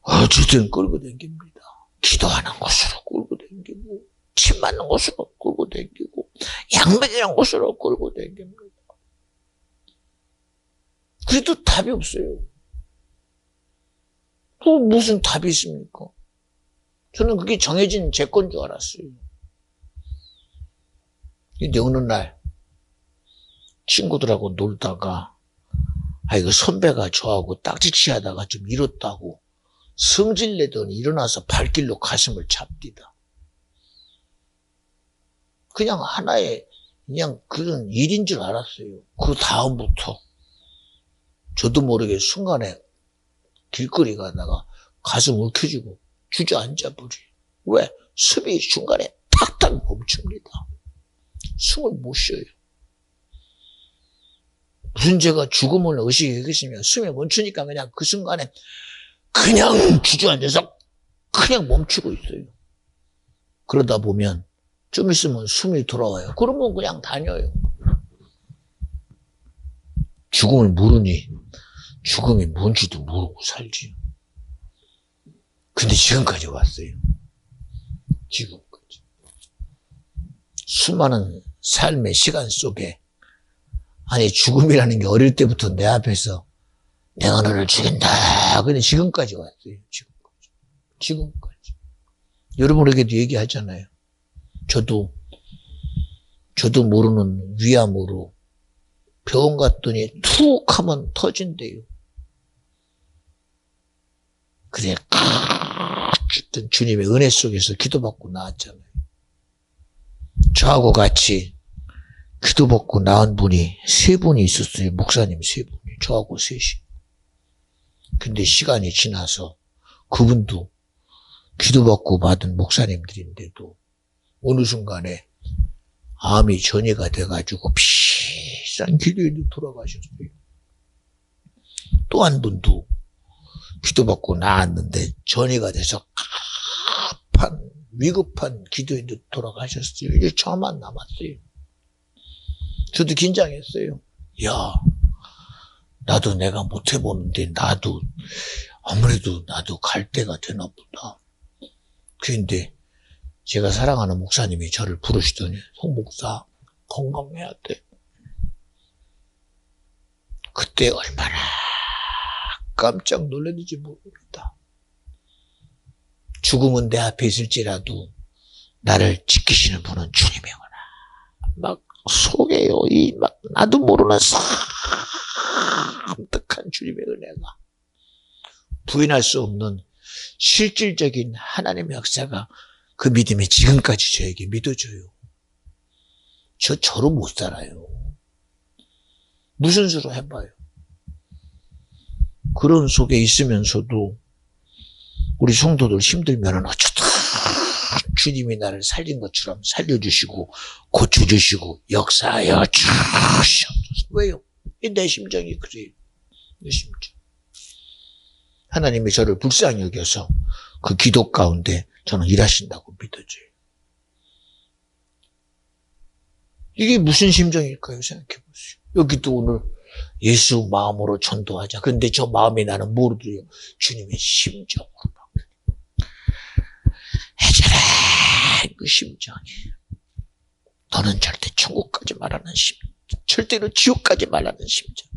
어쨌든 끌고 다닙니다. 기도하는 곳으로 끌고 다니고, 침 맞는 곳으로 끌고 다니고, 약 먹이는 곳으로 끌고 다닙니다. 그래도 답이 없어요. 또 무슨 답이 있습니까? 저는 그게 정해진 제 건 줄 알았어요. 근데 어느 날 친구들하고 놀다가 이거 선배가 저하고 딱지치 하다가 좀 잃었다고 성질내더니 일어나서 발길로 가슴을 잡디다. 그냥 하나의 그냥 그런 일인 줄 알았어요. 그 다음부터 저도 모르게 순간에 길거리 가다가 가슴 울켜지고 주저앉아 버려요. 왜? 숨이 중간에 탁탁 멈춥니다. 숨을 못 쉬어요. 무슨 제가 죽음을 의식하겠으면 숨이 멈추니까 그냥 그 순간에 그냥 주저앉아서 그냥 멈추고 있어요. 그러다 보면 좀 있으면 숨이 돌아와요. 그러면 그냥 다녀요. 죽음을 모르니 죽음이 뭔지도 모르고 살지. 근데 지금까지 왔어요. 지금까지. 수많은 삶의 시간 속에 아니 죽음이라는 게 어릴 때부터 내 앞에서 내가 너를 죽인다. 근데 지금까지 왔어요. 지금까지. 여러분에게도 얘기하잖아요. 저도 모르는 위암으로 병원 갔더니 툭 하면 터진대요. 그래, 어쨌든 주님의 은혜 속에서 기도받고 나왔잖아요. 저하고 같이 기도받고 나온 분이 3분이 있었어요. 목사님 3분이. 저하고 셋이. 근데 시간이 지나서 그분도 기도받고 받은 목사님들인데도 어느 순간에 암이 전이가 돼가지고 비싼 기도에도 돌아가셨어요. 또 한 분도 기도받고 나았는데 전이가 돼서 위급한 기도에도 돌아가셨어요. 이제 저만 남았어요. 저도 긴장했어요. 야, 나도 내가 못 해보는데 아무래도 나도 갈 때가 되나 보다. 그런데 제가 사랑하는 목사님이 저를 부르시더니 송 목사 건강해야 돼. 그때 얼마나 깜짝 놀랐는지 모릅니다. 죽음은 내 앞에 있을지라도 나를 지키시는 분은 주님이구나. 막 속에요. 막 나도 모르는 섬뜩한 주님의 은혜가, 부인할 수 없는 실질적인 하나님의 역사가 그 믿음이 지금까지 저에게 믿어져요. 저로 못 살아요. 무슨 수로 해봐요. 그런 속에 있으면서도 우리 성도들 힘들면 어쩌다 주님이 나를 살린 것처럼 살려주시고 고쳐주시고 역사하여 주시옵소서. 왜요? 내 심정이 그래요. 내 심정. 하나님이 저를 불쌍히 여겨서 그 기도 가운데 저는 일하신다고 믿어져요. 이게 무슨 심정일까요? 생각해 보세요. 여기도 오늘 예수 마음으로 전도하자. 그런데 저 마음이 나는 모르도요. 주님의 심정으로 바뀌어요. 해결해. 그 심정이. 너는 절대 천국까지 말하는 심정. 절대로 지옥까지 말하는 심정.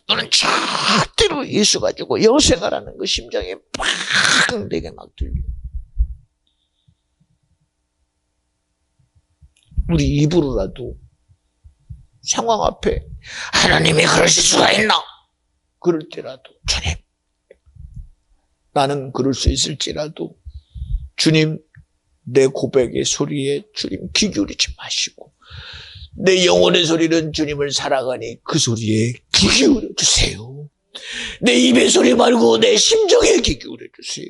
너는 절대로 예수 가지고 영생하라는 그 심정이 팍 내게 막 들려요. 우리 입으로라도 상황 앞에 하나님이 그러실 수가 있나? 그럴 때라도 주님, 나는 그럴 수 있을지라도 주님, 내 고백의 소리에 주님 귀 기울이지 마시고 내 영혼의 소리는 주님을 사랑하니 그 소리에 귀 기울여 주세요. 내 입의 소리 말고 내 심정에 귀 기울여 주세요.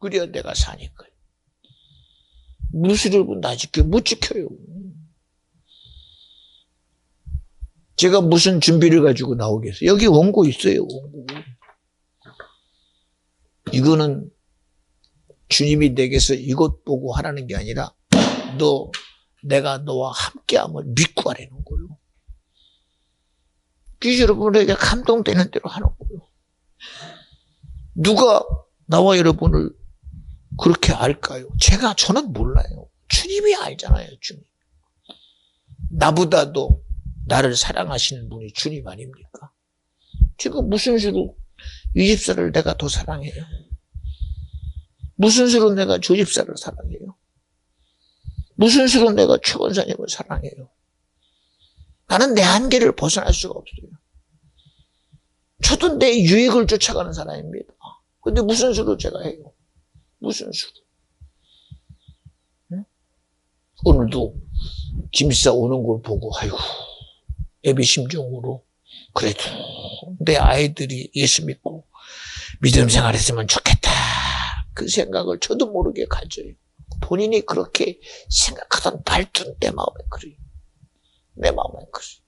그래야 내가 사니까요. 무술을 나 못 지켜요. 제가 무슨 준비를 가지고 나오겠어요? 여기 원고 있어요, 원고. 이거는 주님이 내게서 이것 보고 하라는 게 아니라 내가 너와 함께함을 믿고 하라는 거예요. 그래서 여러분에게 감동되는 대로 하는 거예요. 누가 나와 여러분을 그렇게 알까요? 저는 몰라요. 주님이 알잖아요, 주님. 나보다도 나를 사랑하시는 분이 주님 아닙니까? 지금 무슨 수로 이 집사를 내가 더 사랑해요? 무슨 수로 내가 저 집사를 사랑해요? 무슨 수로 내가 최 권사님을 사랑해요? 나는 내 한계를 벗어날 수가 없어요. 저도 내 유익을 쫓아가는 사람입니다. 근데 무슨 수로 제가 해요? 무슨 수로? 응? 오늘도 김씨사 오는 걸 보고 아이고 예비 심정으로 그래도 내 아이들이 예수 믿고 믿음 생활했으면 좋겠다. 그 생각을 저도 모르게 가져요. 본인이 그렇게 생각하던 발전 내 마음에 그래요. 내 마음에 그래요.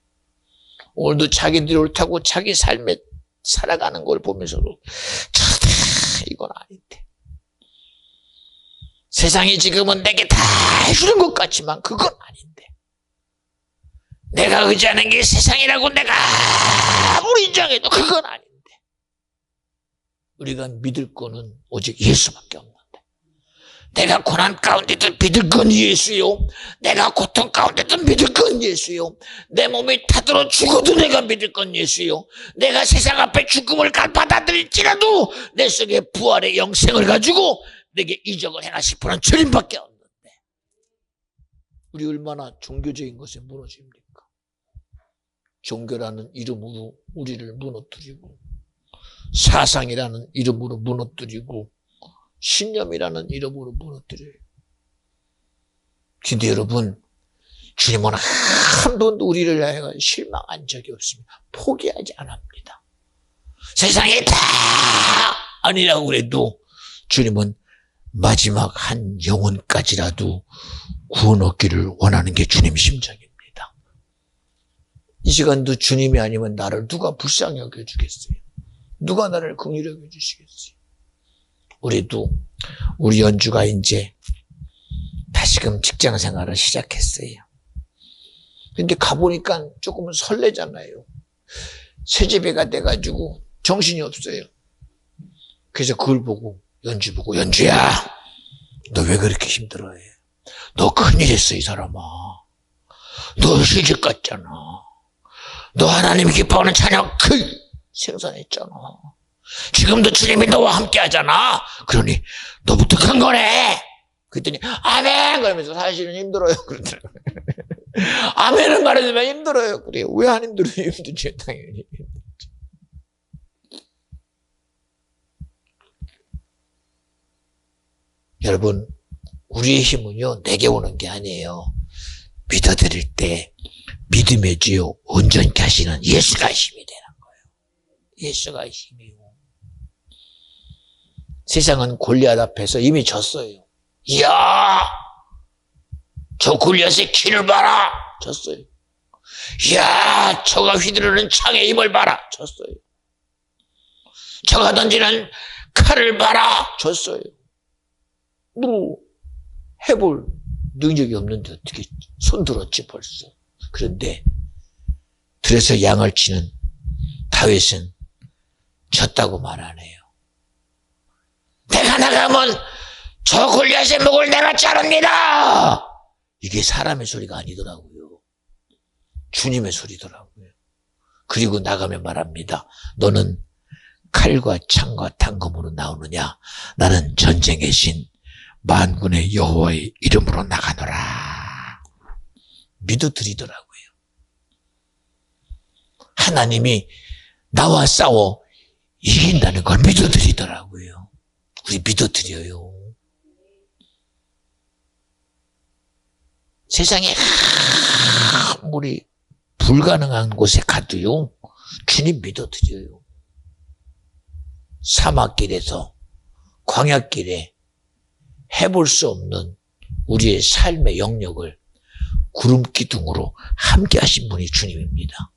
오늘도 자기들이 옳다고 자기 삶에 살아가는 걸 보면서도 이건 아닌데. 세상이 지금은 내게 다 해주는 것 같지만 그건 아닌데. 내가 의지하는 게 세상이라고 내가 아무리 인정해도 그건 아닌데. 우리가 믿을 거는 오직 예수밖에 없는데. 내가 고난 가운데도 믿을 건 예수요. 내가 고통 가운데도 믿을 건 예수요. 내 몸이 타들어 죽어도 내가 믿을 건 예수요. 내가 세상 앞에 죽음을 받아들일지라도 내 속에 부활의 영생을 가지고 내게 이적을 행하실 분은 주님밖에 없는데. 우리 얼마나 종교적인 것에 무너집니까? 종교라는 이름으로 우리를 무너뜨리고 사상이라는 이름으로 무너뜨리고 신념이라는 이름으로 무너뜨려요. 근데 여러분, 주님은 한 번도 우리를 향해 실망한 적이 없습니다. 포기하지 않습니다. 세상이 다 아니라고 그래도 주님은 마지막 한 영혼까지라도 구원 얻기를 원하는 게 주님 심정입니다. 이 시간도 주님이 아니면 나를 누가 불쌍히 여겨주겠어요? 누가 나를 긍휼히 여겨주시겠어요? 우리 연주가 이제 다시금 직장 생활을 시작했어요. 근데 가보니까 조금은 설레잖아요. 새집애가 돼가지고 정신이 없어요. 그래서 그걸 보고 연주 보고, 연주야, 너 왜 그렇게 힘들어해? 너 큰일 했어, 이 사람아. 너 시집 갔잖아. 너 하나님 기뻐하는 찬양 생산했잖아. 지금도 주님이 너와 함께 하잖아. 그러니 너부터 큰 거네. 그랬더니 아멘 그러면서 사실은 힘들어요. 그러더라고요. 아멘은 말해주면 힘들어요. 그래요. 왜 안 힘들어요? 힘들죠. 당연히. 여러분, 우리의 힘은요, 내게 오는 게 아니에요. 믿어드릴 때 믿음의 주요 온전케 하시는 예수가 힘이 되는 거예요. 예수가 힘이요. 세상은 골리앗 앞에서 이미 졌어요. 이야, 저 골리앗의 키를 봐라. 졌어요. 이야, 저가 휘두르는 창의 힘을 봐라. 졌어요. 저가 던지는 칼을 봐라. 졌어요. 뭐 해볼 능력이 없는데 어떻게 손들었지 벌써. 그런데 들에서 양을 치는 다윗은 졌다고 말 안 해요. 내가 나가면 저 골리앗의 목을 내가 자릅니다. 이게 사람의 소리가 아니더라고요. 주님의 소리더라고요. 그리고 나가면 말합니다. 너는 칼과 창과 단검으로 나오느냐? 나는 전쟁의 신 만군의 여호와의 이름으로 나가노라. 믿어드리더라고요. 하나님이 나와 싸워 이긴다는 걸 믿어드리더라고요. 우리 믿어드려요. 세상에 아무리 불가능한 곳에 가도요, 주님 믿어드려요. 사막길에서, 광야길에 해볼 수 없는 우리의 삶의 영역을 구름기둥으로 함께 하신 분이 주님입니다.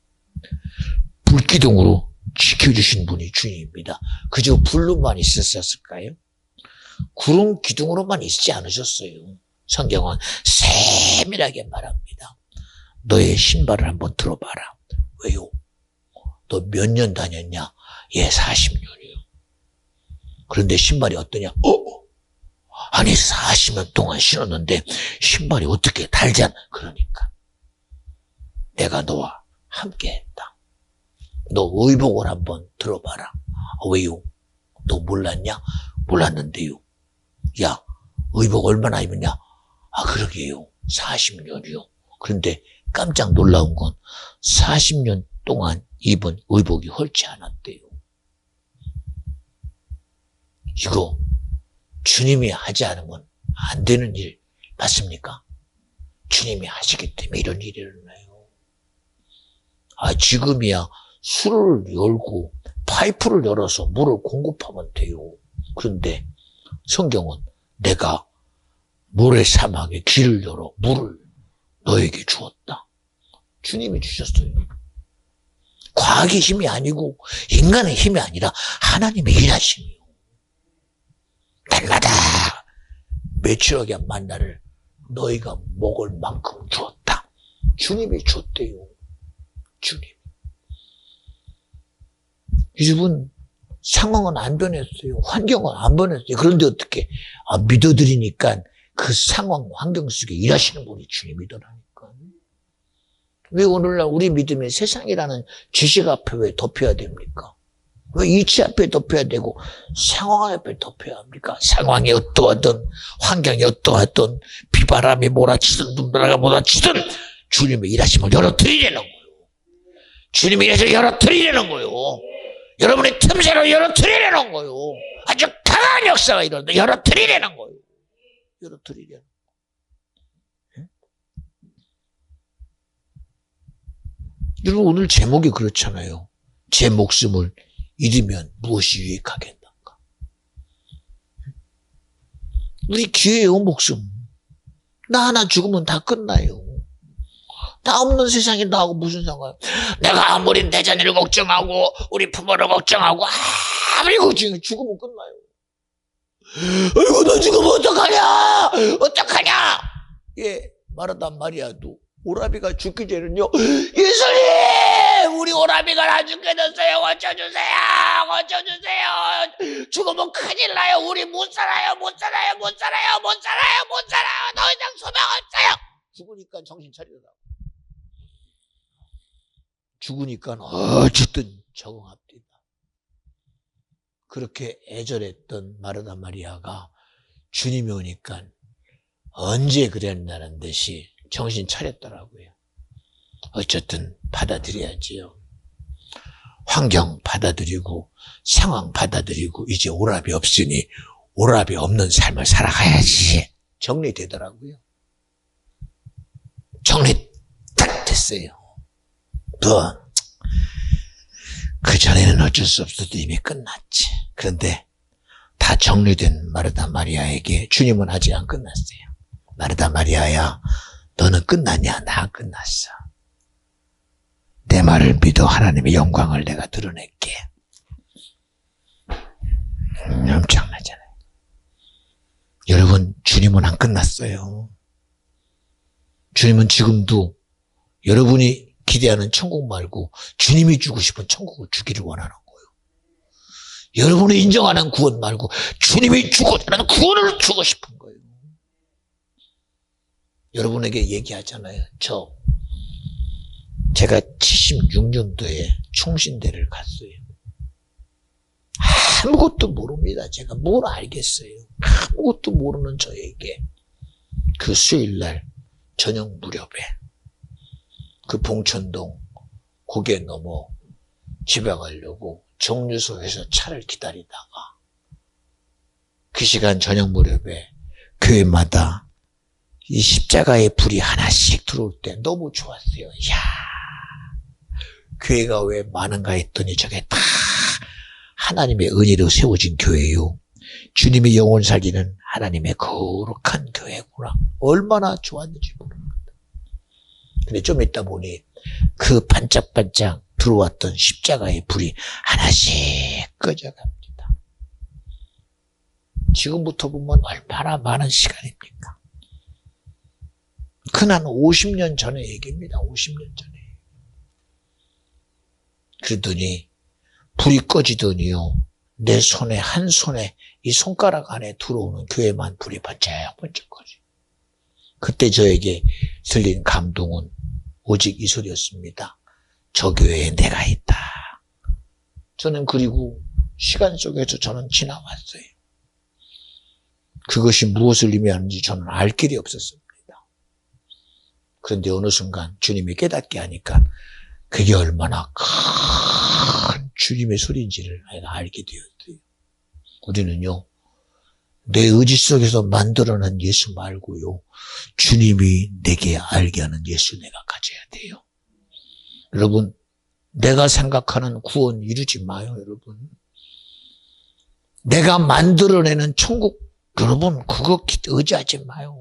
불기둥으로 지켜주신 분이 주님입니다. 그저 불로만 있었을까요? 구름기둥으로만 있지 않으셨어요. 성경은 세밀하게 말합니다. 너의 신발을 한번 들어봐라. 왜요? 너 몇 년 다녔냐? 예, 40년이요. 그런데 신발이 어떠냐? 아니 40년 동안 신었는데 신발이 어떻게 달잖아. 그러니까 내가 너와 함께 했다. 너 의복을 한번 들어봐라. 왜요? 너 몰랐냐? 몰랐는데요. 야, 의복 얼마나 입었냐? 그러게요. 40년이요. 그런데 깜짝 놀라운 건 40년 동안 입은 의복이 헐지 않았대요. 이거 주님이 하지 않으면 안 되는 일 맞습니까? 주님이 하시기 때문에 이런 일이 일어나요. 지금이야 술을 열고 파이프를 열어서 물을 공급하면 돼요. 그런데 성경은 내가 모래사막에 길을 열어 물을 너에게 주었다. 주님이 주셨어요. 과학의 힘이 아니고 인간의 힘이 아니라 하나님의 일하심이요. 날마다 매출하게 만나를 너희가 먹을 만큼 주었다. 주님이 줬대요. 주님. 이 집은 상황은 안 변했어요. 환경은 안 변했어요. 그런데 어떻게 믿어드리니까 그 상황, 환경 속에 일하시는 분이 주님이더라니까. 왜 오늘날 우리 믿음에 세상이라는 지식 앞에 왜 덮여야 됩니까? 왜 이치 앞에 덮여야 되고 상황 앞에 덮여야 합니까? 상황이 어떠하든 환경이 어떠하든 비바람이 몰아치든 눈바람이 몰아치든 주님의 일하심을 열어드리려는 거예요. 주님의 일하심을 열어드리려는 거예요. 여러분의 틈새로 열어드리려는 거예요. 아주 강한 역사가 일어나는데 열어드리려는 거예요. 열어드리려는 거예요. 여러분 오늘 제목이 그렇잖아요. 제 목숨을 잃으면 무엇이 유익하겠는가? 우리 귀해요, 목숨. 나 하나 죽으면 다 끝나요. 나 없는 세상에 나하고 무슨 상관? 내가 아무리 내 자녀를 걱정하고 우리 부모를 걱정하고 아무리 걱정해 죽으면 끝나요. 아이고, 너 죽으면 어떡하냐? 어떡하냐? 예, 마르다 마리아도 오라비가 죽기 전에는요, 예수님! 우리 오라비가 나 죽게 됐어요. 고쳐주세요! 고쳐주세요! 죽으면 큰일 나요. 우리 못 살아요. 못 살아요. 못 살아요. 못 살아요. 못 살아요. 더 이상 소망 없어요. 죽으니까 정신 차리더라고. 죽으니까 어쨌든 적응합니다. 그렇게 애절했던 마르다 마리아가 주님이 오니까 언제 그랬나는 듯이 정신 차렸더라고요. 어쨌든 받아들여야지요. 환경 받아들이고 상황 받아들이고 이제 오랍이 없으니 오랍이 없는 삶을 살아가야지. 정리되더라고요. 정리 딱 됐어요. 그전에는 어쩔 수 없어도 이미 끝났지. 그런데 다 정리된 마르다 마리아에게 주님은 아직 안 끝났어요. 마르다 마리아야, 너는 끝났냐? 나 끝났어. 내 말을 믿어. 하나님의 영광을 내가 드러낼게. 엄청나잖아요. 여러분, 주님은 안 끝났어요. 주님은 지금도 여러분이 기대하는 천국 말고 주님이 주고 싶은 천국을 주기를 원하는 거예요. 여러분이 인정하는 구원 말고 주님이 주고자 하는 구원을 주고 싶은 거예요. 여러분에게 얘기하잖아요. 제가 76년도에 충신대를 갔어요. 아무것도 모릅니다. 제가 뭘 알겠어요. 아무것도 모르는 저에게 그 수요일날 저녁 무렵에 그 봉천동 고개 넘어 집에 가려고 정류소에서 차를 기다리다가 그 시간 저녁 무렵에 교회마다 이 십자가의 불이 하나씩 들어올 때 너무 좋았어요. 이야, 교회가 왜 많은가 했더니 저게 다 하나님의 은혜로 세워진 교회요. 주님의 영혼 살리는 하나님의 거룩한 교회구나. 얼마나 좋았는지 모릅니다. 근데 좀 있다 보니 그 반짝반짝 들어왔던 십자가의 불이 하나씩 꺼져갑니다. 지금부터 보면 얼마나 많은 시간입니까? 그난 50년 전의 얘기입니다. 50년 전에. 그러더니 불이 꺼지더니요, 내 손에, 한 손에, 이 손가락 안에 들어오는 교회만 불이 번쩍번쩍 꺼지. 그때 저에게 들린 감동은 오직 이 소리였습니다. 저 교회에 내가 있다. 저는 그리고 시간 속에서 저는 지나왔어요. 그것이 무엇을 의미하는지 저는 알 길이 없었습니다. 그런데 어느 순간 주님이 깨닫게 하니까 그게 얼마나 큰 주님의 소리인지를 내가 알게 되었어요. 우리는요, 내 의지 속에서 만들어낸 예수 말고요, 주님이 내게 알게 하는 예수 내가 가져야 돼요. 여러분, 내가 생각하는 구원 이루지 마요, 여러분. 내가 만들어내는 천국, 여러분, 그거 의지하지 마요.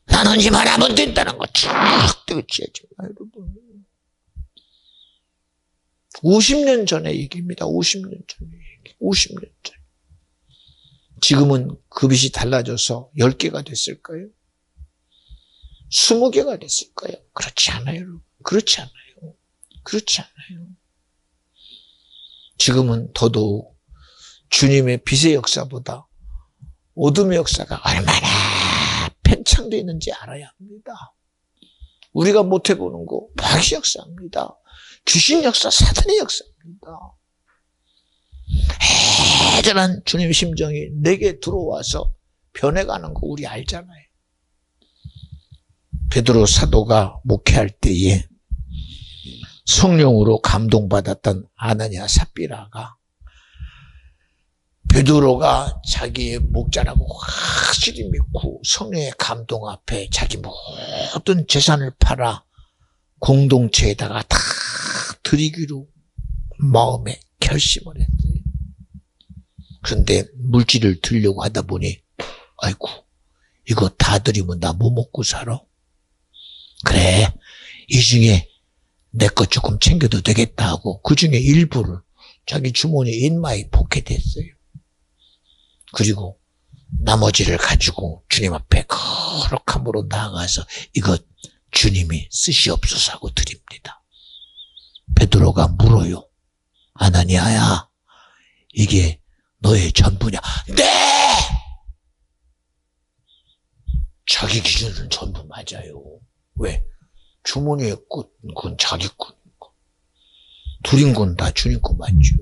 나는 힘 하나면 된다는 거 절대 의지하지 마요, 여러분. 50년 전의 얘기입니다. 50년 전의 얘기. 50년 전. 지금은 그 빛이 달라져서 10개가 됐을까요? 20개가 됐을까요? 그렇지 않아요, 여러분. 그렇지 않아요. 그렇지 않아요. 지금은 더더욱 주님의 빛의 역사보다 어둠의 역사가 얼마나 팽창되어 있는지 알아야 합니다. 우리가 못 해보는 거 마귀 역사입니다. 귀신 역사, 사탄의 역사입니다. 애절한 주님의 심정이 내게 들어와서 변해가는 거 우리 알잖아요. 베드로 사도가 목회할 때에 성령으로 감동받았던 아나니아 삽비라가 베드로가 자기의 목자라고 확실히 믿고 성령의 감동 앞에 자기 모든 재산을 팔아 공동체에다가 다 드리기로 마음에 결심을 했어요. 그런데 물질을 들려고 하다 보니 아이고, 이거 다 드리면 나 뭐 먹고 살아? 그래, 이 중에 내 것 조금 챙겨도 되겠다 하고 그 중에 일부를 자기 주머니에 인마에 포켓했어요. 그리고 나머지를 가지고 주님 앞에 거룩함으로 나아가서 이것 주님이 쓰시옵소서 하고 드립니다. 베드로가 물어요. 아나니아야, 이게 너의 전부냐? 네! 자기 기준은 전부 맞아요. 왜? 주머니에 그건 자기 거니까. 둘인 건 다 주님 거 맞죠.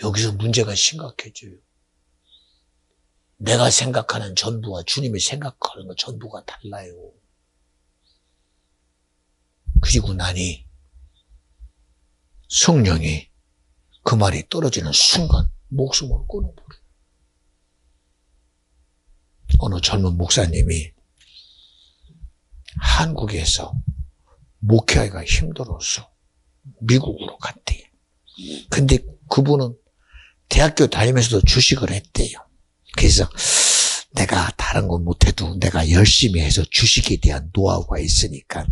여기서 문제가 심각해져요. 내가 생각하는 전부와 주님이 생각하는 것 전부가 달라요. 그리고 나니 성령이 그 말이 떨어지는 순간 목숨을 끊어버려요. 어느 젊은 목사님이 한국에서 목회하기가 힘들어서 미국으로 갔대요. 근데 그분은 대학교 다니면서도 주식을 했대요. 그래서 내가 다른 건 못해도 내가 열심히 해서 주식에 대한 노하우가 있으니까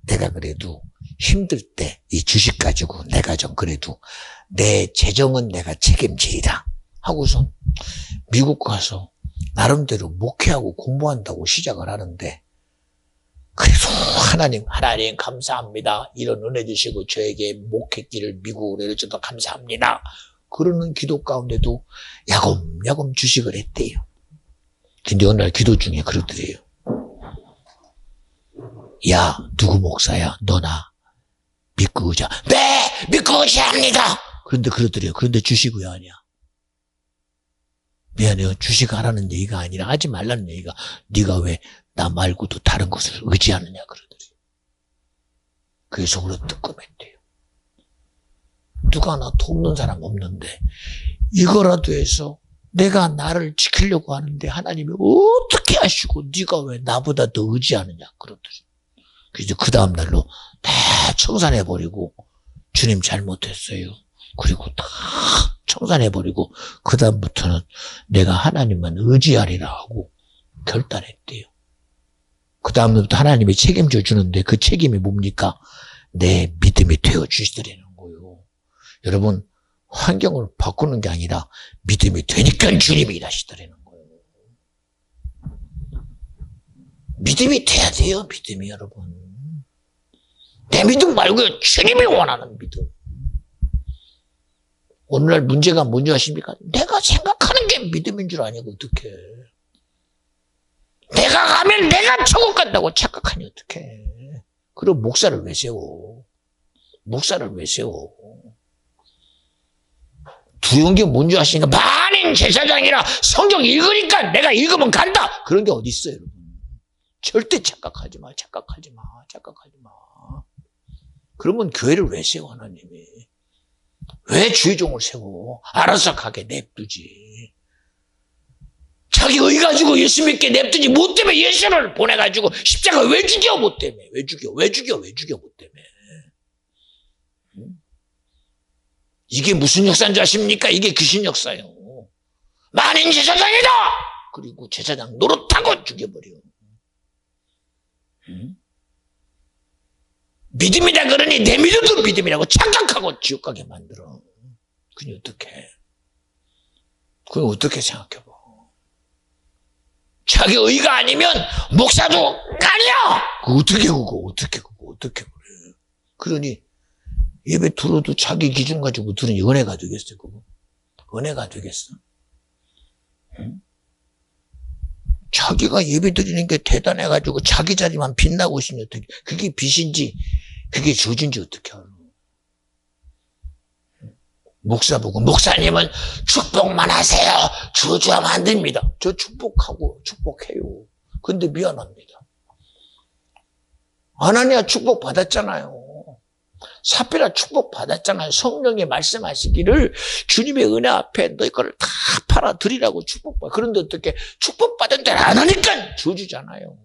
내가 그래도 힘들 때 이 주식 가지고 내가 좀 그래도 내 재정은 내가 책임지리라 하고서 미국 가서 나름대로 목회하고 공부한다고 시작을 하는데, 그래서 하나님 감사합니다. 이런 은혜 주시고 저에게 목회길을 미국으로 내려줘서 감사합니다. 그러는 기도 가운데도 야금야금 주식을 했대요. 근데 어느 날 기도 중에 그러더래요. 야, 누구 목사야? 너나 믿고 의자. 네! 믿고 의지합니다! 그런데 그러더래요. 그런데 주식 왜 하냐? 미안해요. 주식 하라는 얘기가 아니라 하지 말라는 얘기가, 네가 왜 나 말고도 다른 것을 의지하느냐 그러더래요. 그게 속으로 뜨끔했대요. 누가 나 돕는 사람 없는데 이거라도 해서 내가 나를 지키려고 하는데 하나님이 어떻게 하시고 네가 왜 나보다 더 의지하느냐 그러더래요. 그래서 그 다음 날로 다 청산해버리고 주님 잘못했어요. 그리고 다 청산해버리고 그 다음부터는 내가 하나님만 의지하리라 하고 결단했대요. 그 다음부터 하나님이 책임져 주는데 그 책임이 뭡니까? 내 믿음이 되어주시더라는 거예요. 여러분, 환경을 바꾸는 게 아니라 믿음이 되니까 주님이 일하시더라는 거예요. 믿음이 돼야 돼요, 믿음이 여러분. 내 믿음 말고요, 주님이 원하는 믿음. 오늘날 문제가 뭔지 아십니까? 내가 생각하는 게 믿음인 줄 아니고 어떡해. 내가 가면 내가 천국 간다고 착각하니 어떡해. 그럼 목사를 왜 세워? 목사를 왜 세워? 두려운 게 뭔지 아십니까? 만인 제사장이라 성경 읽으니까 내가 읽으면 간다. 그런 게 어디 있어요, 여러분. 절대 착각하지 마. 그러면 교회를 왜 세워, 하나님이? 왜 주의종을 세워? 알아서 가게 냅두지. 자기 의 가지고 예수 믿게 냅두지. 뭐 때문에 예수를 보내가지고 십자가 왜 죽여? 뭐 때문에? 왜 죽여? 뭐 때문에? 이게 무슨 역사인 줄 아십니까? 이게 귀신 역사예요. 만인 제사장이다! 그리고 제사장 노릇하고 죽여버려. 믿음이다 그러니 내 믿음도 믿음이라고 착각하고 지옥 가게 만들어. 그니 어떡해. 그건 어떻게 생각해봐. 자기 의가 아니면 목사도 아니야. 어떻게 그래. 그러니 예배 들어도 자기 기준 가지고 들으니 은혜가 되겠어요, 그거? 은혜가 되겠어? 응? 자기가 예배 드리는 게 대단해가지고 자기 자리만 빛나고 있으니 어떻게, 그게 빛인지, 그게 저주인지 어떻게 알아? 목사 보고, 목사님은 축복만 하세요. 저주하면 안 됩니다. 저 축복해요. 근데 미안합니다. 아나니아 축복 받았잖아요. 사피라 축복 받았잖아요. 성령이 말씀하시기를 주님의 은혜 앞에 너희 거를 다 팔아 드리라고 축복받아. 그런데 어떻게 축복받은 대로 안 하니까 저주잖아요.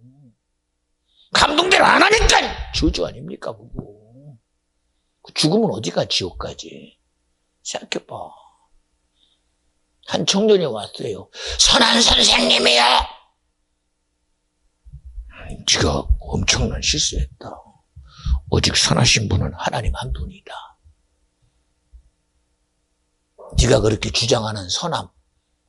감동대로 안 하니까 저주 아닙니까, 그거. 죽으면 어디가 지옥까지. 생각해봐. 한 청년이 왔어요. 선한 선생님이요. 네가 엄청난 실수했다. 오직 선하신 분은 하나님 한 분이다. 네가 그렇게 주장하는 선함,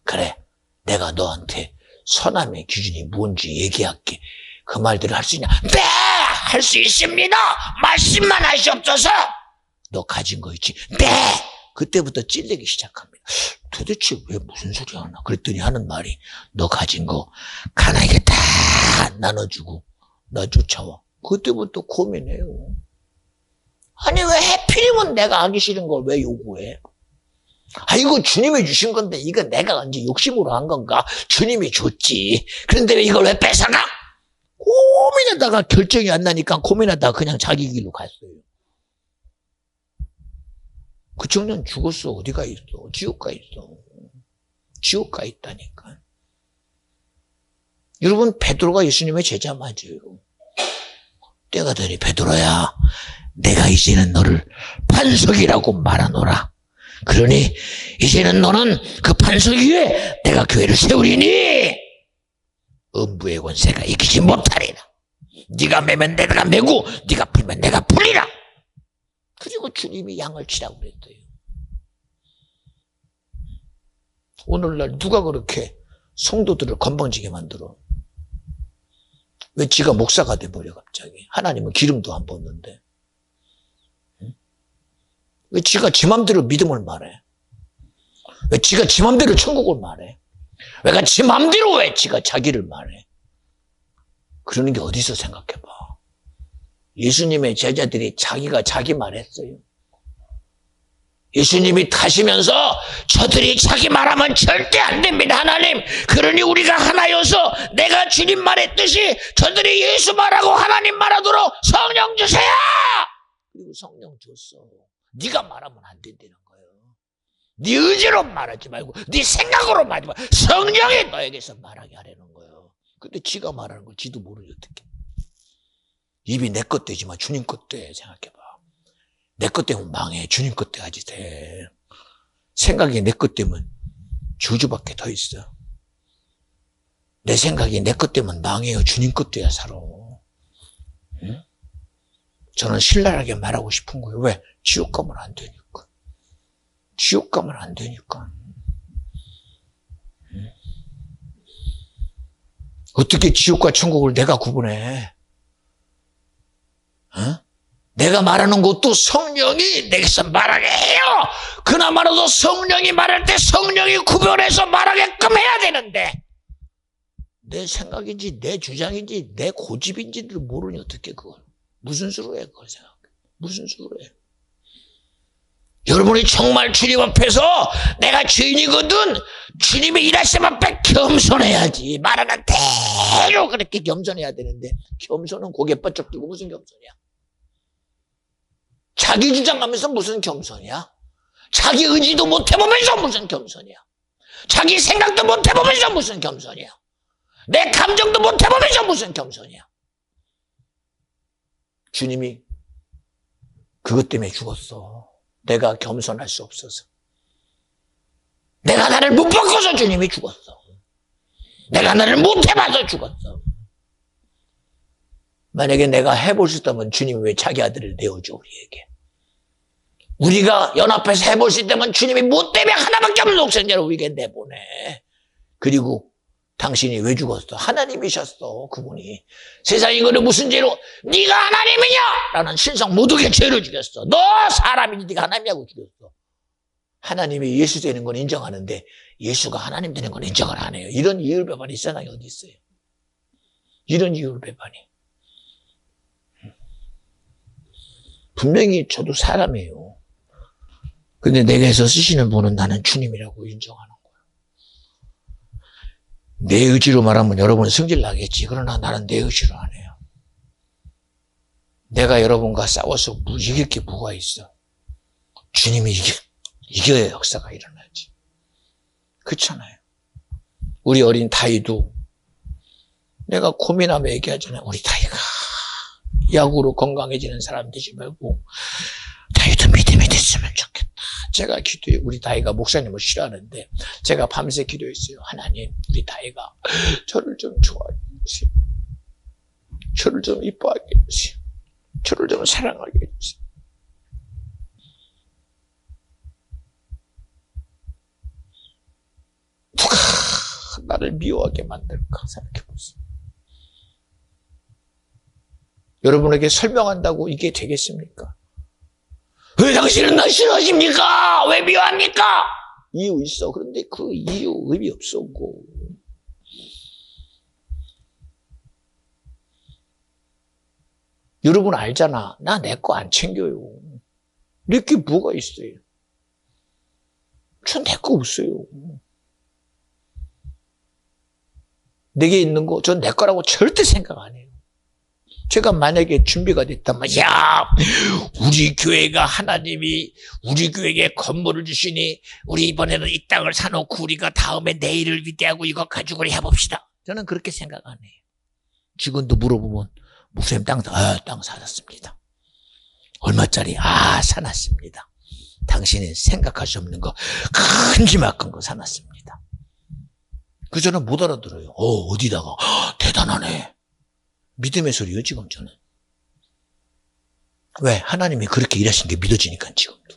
그래, 내가 너한테 선함의 기준이 뭔지 얘기할게. 그 말들을 할 수 있냐? 네! 할 수 있습니다! 말씀만 하시옵소서! 너 가진 거 있지? 네! 그때부터 찔리기 시작합니다. 도대체 왜 무슨 소리 하나? 그랬더니 하는 말이, 너 가진 거 가난하게 다 나눠주고 나 쫓아와. 그때부터 고민해요. 아니, 왜 해필이면 내가 하기 싫은 걸 왜 요구해? 아, 이거 주님이 주신 건데 이거 내가 언제 욕심으로 한 건가? 주님이 줬지. 그런데 왜 이걸 왜 뺏어가? 고민하다가 결정이 안 나니까 고민하다가 그냥 자기 길로 갔어요. 그 청년 죽었어. 어디가 있어? 지옥 가 있어. 지옥 가 있다니까. 여러분, 베드로가 예수님의 제자 맞아요. 때가 되니 베드로야, 내가 이제는 너를 반석이라고 말하노라. 그러니 이제는 너는 그 반석 위에 내가 교회를 세우리니 음부의 권세가 이기지 못하리라. 네가 매면 내가 매고 네가 풀면 내가 풀리라. 그리고 주님이 양을 치라고 그랬어요. 오늘날 누가 그렇게 성도들을 건방지게 만들어? 왜 지가 목사가 돼버려 갑자기? 하나님은 기름도 안 붓는데. 왜 지가 지 맘대로 믿음을 말해? 왜 지가 지 맘대로 천국을 말해? 왜 지 맘대로 왜 지가 자기를 말해? 그러는 게 어디서 생각해봐. 예수님의 제자들이 자기가 자기 말했어요. 예수님이 타시면서 저들이 자기 말하면 절대 안 됩니다, 하나님. 그러니 우리가 하나여서 내가 주님 말했듯이 저들이 예수 말하고 하나님 말하도록 성령 주세요! 그리고 성령 줬어. 네가 말하면 안 된다는 거예요. 네 의지로 말하지 말고 네 생각으로 말하지 말고 성령이 너에게서 말하게 하려는 거예요. 근데 지가 말하는 걸 지도 모르지 어떻게. 입이 내 것 되지만 주님 것 돼. 생각해봐. 내 것 되면 망해. 주님 것 돼야지 돼. 생각이 내 것 되면 저주밖에 더 있어. 내 생각이 내 것 되면 망해요. 주님 것 돼야 살아. 응? 저는 신랄하게 말하고 싶은 거예요. 왜? 지옥 가면 안 되니까. 지옥 가면 안 되니까. 응? 어떻게 지옥과 천국을 내가 구분해? 어? 내가 말하는 것도 성령이 내게서 말하게 해요. 그나마라도 성령이 말할 때 성령이 구별해서 말하게끔 해야 되는데 내 생각인지 내 주장인지 내 고집인지를 모르니 어떻게 그걸 무슨 수로 해 그걸 생각해. 무슨 수로 해. 여러분이 정말 주님 앞에서 내가 주인이거든 주님이 일하시는 앞에 겸손해야지. 말하는 대로 그렇게 겸손해야 되는데 겸손은 고개 뻗쩍 들고 무슨 겸손이야. 자기 주장하면서 무슨 겸손이야? 자기 의지도 못 해보면서 무슨 겸손이야? 자기 생각도 못 해보면서 무슨 겸손이야? 내 감정도 못 해보면서 무슨 겸손이야? 주님이 그것 때문에 죽었어. 내가 겸손할 수 없어서. 내가 나를 못 바꿔서 주님이 죽었어. 내가 나를 못 해봐서 죽었어. 만약에 내가 해볼 수 있다면 주님이 왜 자기 아들을 내어줘 우리에게. 우리가 연합해서 해볼 수 있다면 주님이 뭐 때문에 하나밖에 없는 독생자를 우리에게 내보내. 그리고 당신이 왜 죽었어? 하나님이셨어. 그분이. 세상 인간을 무슨 죄로 네가 하나님이냐? 라는 신성 모독의 죄를 죽였어. 너 사람이니 네가 하나님이라고 죽였어. 하나님이 예수 되는 건 인정하는데 예수가 하나님 되는 건 인정을 안 해요. 이런 이율배반이 세상에 어디 있어요? 이런 이율배반이. 분명히 저도 사람이에요. 근데 내게서 쓰시는 분은 나는 주님이라고 인정하는 거예요. 내 의지로 말하면 여러분은 성질 나겠지. 그러나 나는 내 의지로 안 해요. 내가 여러분과 싸워서 이길 게 뭐가 있어? 주님이 이겨야 역사가 일어나지. 그렇잖아요. 우리 어린 다이도 내가 고민하며 얘기하잖아요. 우리 다이가 약으로 건강해지는 사람 되지 말고 다이도 믿음이 됐으면 좋겠다. 제가 기도해. 우리 다이가 목사님을 싫어하는데 제가 밤새 기도했어요. 하나님, 우리 다이가 저를 좀 좋아해 주세요. 저를 좀 이뻐하게 해주세요. 저를 좀 사랑하게 해주세요. 누가 나를 미워하게 만들까 생각해보세요. 여러분에게 설명한다고 이게 되겠습니까? 왜 당신은 나 싫어하십니까? 왜 미워합니까? 이유 있어. 그런데 그 이유 의미 없어. 여러분 알잖아. 나 내 거 안 챙겨요. 내게 뭐가 있어요? 전 내 거 없어요. 내게 있는 거 전 내 거라고 절대 생각 안 해요. 제가 만약에 준비가 됐다면, 야, 우리 교회가 하나님이 우리 교회에 건물을 주시니 우리 이번에는 이 땅을 사놓고 우리가 다음에 내일을 위대하고 이거 가지고 해봅시다. 저는 그렇게 생각 안 해요. 직원도 물어보면 목사님 땅 사놨습니다. 얼마짜리? 사놨습니다. 당신이 생각할 수 없는 거 큼지막한 거 사놨습니다. 그 저는 못 알아들어요. 어디다가? 대단하네. 믿음의 소리요, 지금 저는. 왜? 하나님이 그렇게 일하신 게 믿어지니까, 지금도.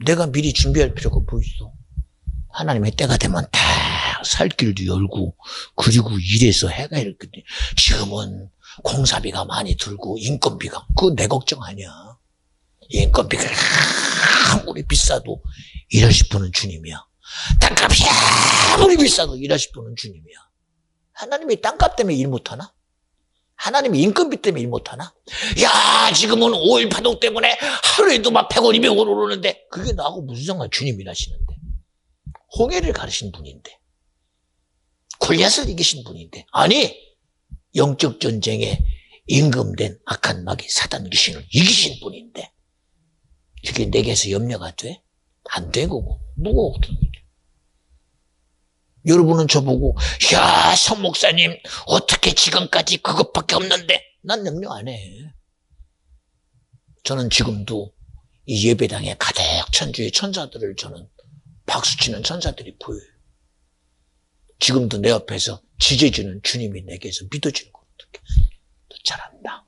내가 미리 준비할 필요가 뭐 있어? 하나님의 때가 되면 다 살 길도 열고, 그리고 일해서 해가 이렇게 돼. 지금은 공사비가 많이 들고, 인건비가, 그거 내 걱정 아니야. 인건비가 아무리 비싸도 일하실 분은 주님이야. 땅값이 아무리 비싸도 일하실 분은 주님이야. 하나님이 땅값 때문에 일 못하나? 하나님이 인건비 때문에 일 못하나? 야, 지금은 오일 파동 때문에 하루에도 막 100원, 200원 오르는데 그게 나하고 무슨 상관? 주님 일하시는데. 홍해를 가르신 분인데. 골리앗을 이기신 분인데. 아니, 영적 전쟁에 임금된 악한 마귀 사단 귀신을 이기신 분인데 그게 내게서 염려가 돼? 안 되고 뭐가 어떤 거지? 여러분은 저보고 야, 성 목사님 어떻게 지금까지 그것밖에 없는데 난 염려 안 해. 저는 지금도 이 예배당에 가득 천주의 천사들을 저는 박수치는 천사들이 보여요. 지금도 내 옆에서 지져주는 주님이 내게서 믿어주는 거 어떡해. 너 잘한다.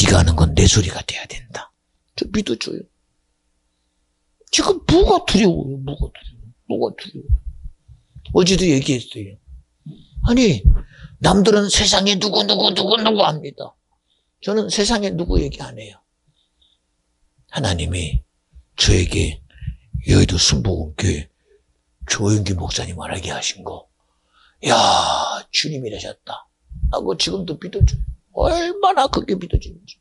네가 하는 건 내 소리가 돼야 된다. 저 믿어줘요. 지금 뭐가 두려워요? 뭐가 두려워요? 어제도 얘기했어요. 아니, 남들은 세상에 누구 합니다. 저는 세상에 누구 얘기 안 해요. 하나님이 저에게 여의도 순복음교회 조영기 목사님 말하게 하신 거, 야, 주님이라셨다 하고 지금도 믿어줘요. 얼마나 그게 믿어지는지.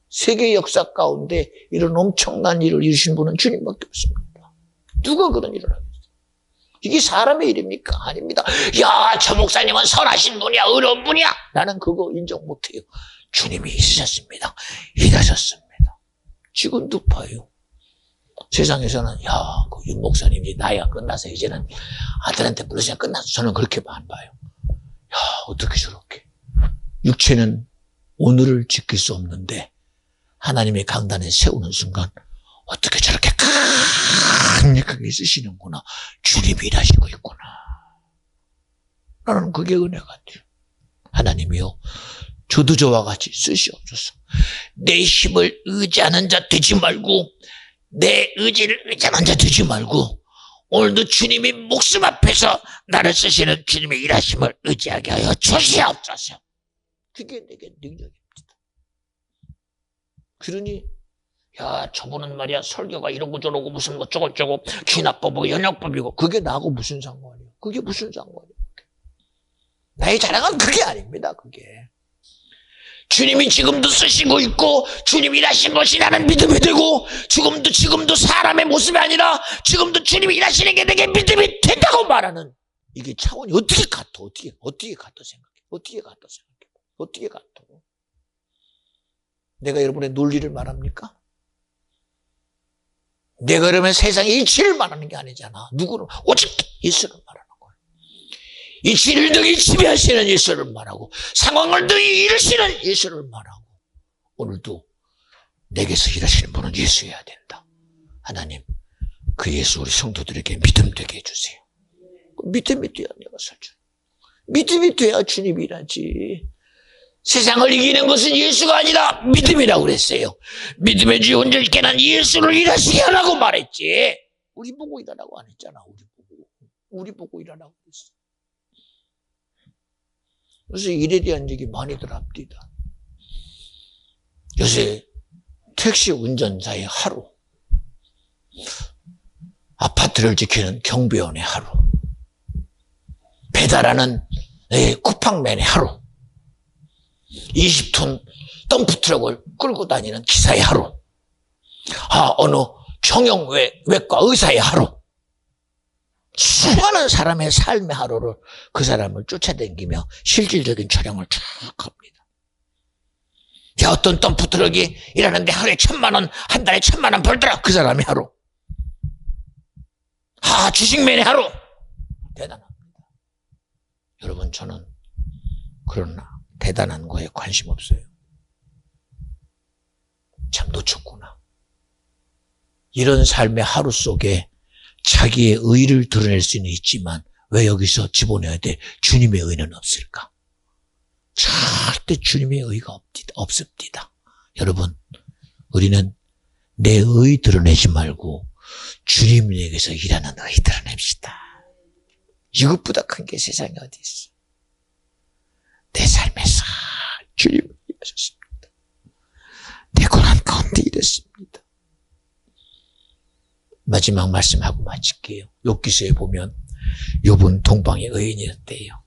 세계 역사 가운데 이런 엄청난 일을 이루신 분은 주님밖에 없습니다. 누가 그런 일을 하겠어요? 이게 사람의 일입니까? 아닙니다. 야, 저 목사님은 선하신 분이야, 의로운 분이야. 나는 그거 인정 못해요. 주님이 있으셨습니다. 일하셨습니다. 지금도 봐요. 세상에서는 야, 그 윤 목사님이 나이가 끝나서 이제는 아들한테 물으시면 끝나서 저는 그렇게 안 봐요. 야, 어떻게 저렇게. 육체는 오늘을 지킬 수 없는데 하나님의 강단에 세우는 순간 어떻게 저렇게 강력하게 쓰시는구나. 주님이 일하시고 있구나. 나는 그게 은혜 같아요. 하나님이요, 저도 저와 같이 쓰시옵소서. 내 힘을 의지하는 자 되지 말고, 내 의지를 의지하는 자 되지 말고, 오늘도 주님이 목숨 앞에서 나를 쓰시는 주님의 일하심을 의지하게 하여 주시옵소서. 그게 내게 능력입니다. 그러니 야, 저분은 말이야 설교가 이러고 저러고 무슨 뭐 저거저거 귀납법이고 연약법이고 그게 나하고 무슨 상관이에요? 그게 무슨 상관이에요? 나의 자랑은 그게 아닙니다. 그게 주님이 지금도 쓰시고 있고 주님이 일하신 것이 나는 믿음이 되고 지금도 사람의 모습이 아니라 지금도 주님이 일하시는 게 내게 믿음이 된다고 말하는 이게 차원이 어떻게 같아? 어떻게 같아 생각해? 어떻게 같아? 내가 여러분의 논리를 말합니까? 내가 그러면 세상의 이치를 말하는 게 아니잖아. 누구는 오직 예수를 말하는 거야. 이치를 능히 지배하시는 예수를 말하고 상황을 능히 이루시는 예수를 말하고 오늘도 내게서 일하시는 분은 예수여야 된다. 하나님, 그 예수 우리 성도들에게 믿음 되게 해주세요. 믿음이 돼야 내가 살죠. 믿음이 돼야 주님이 일하지. 세상을 이기는 것은 예수가 아니라 믿음이라고 그랬어요. 믿음의 주 온전케 난 예수를 일하시게 하라고 말했지. 우리 보고 일하라고 안 했잖아. 우리 보고. 우리 보고 일하라고 그랬어. 그래서 일에 대한 얘기 많이들 합니다. 요새 택시 운전자의 하루, 아파트를 지키는 경비원의 하루, 배달하는 쿠팡맨의 하루, 20톤 덤프트럭을 끌고 다니는 기사의 하루, 어느 정형외과 의사의 하루, 수많은 사람의 삶의 하루를 그 사람을 쫓아다니며 실질적인 촬영을 쭉 합니다. 어떤 덤프트럭이 일하는데 하루에 1,000만 원, 한 달에 1,000만 원 벌더라. 그 사람의 하루. 주식맨의 하루. 대단합니다. 여러분, 저는 그런 대단한 거에 관심 없어요. 참 놓쳤구나. 이런 삶의 하루 속에 자기의 의를 드러낼 수는 있지만 왜 여기서 집어넣어야 돼? 주님의 의는 없을까? 절대 주님의 의가 없습니다. 여러분, 우리는 내 의 드러내지 말고 주님에게서 일하는 의 드러냅시다. 이것보다 큰 게 세상에 어디 있어? 내 삶에서 주님을 일하셨습니다. 내 고난 가운데 일했습니다. 마지막 말씀하고 마칠게요. 욥기서에 보면 욥은 동방의 의인이었대요.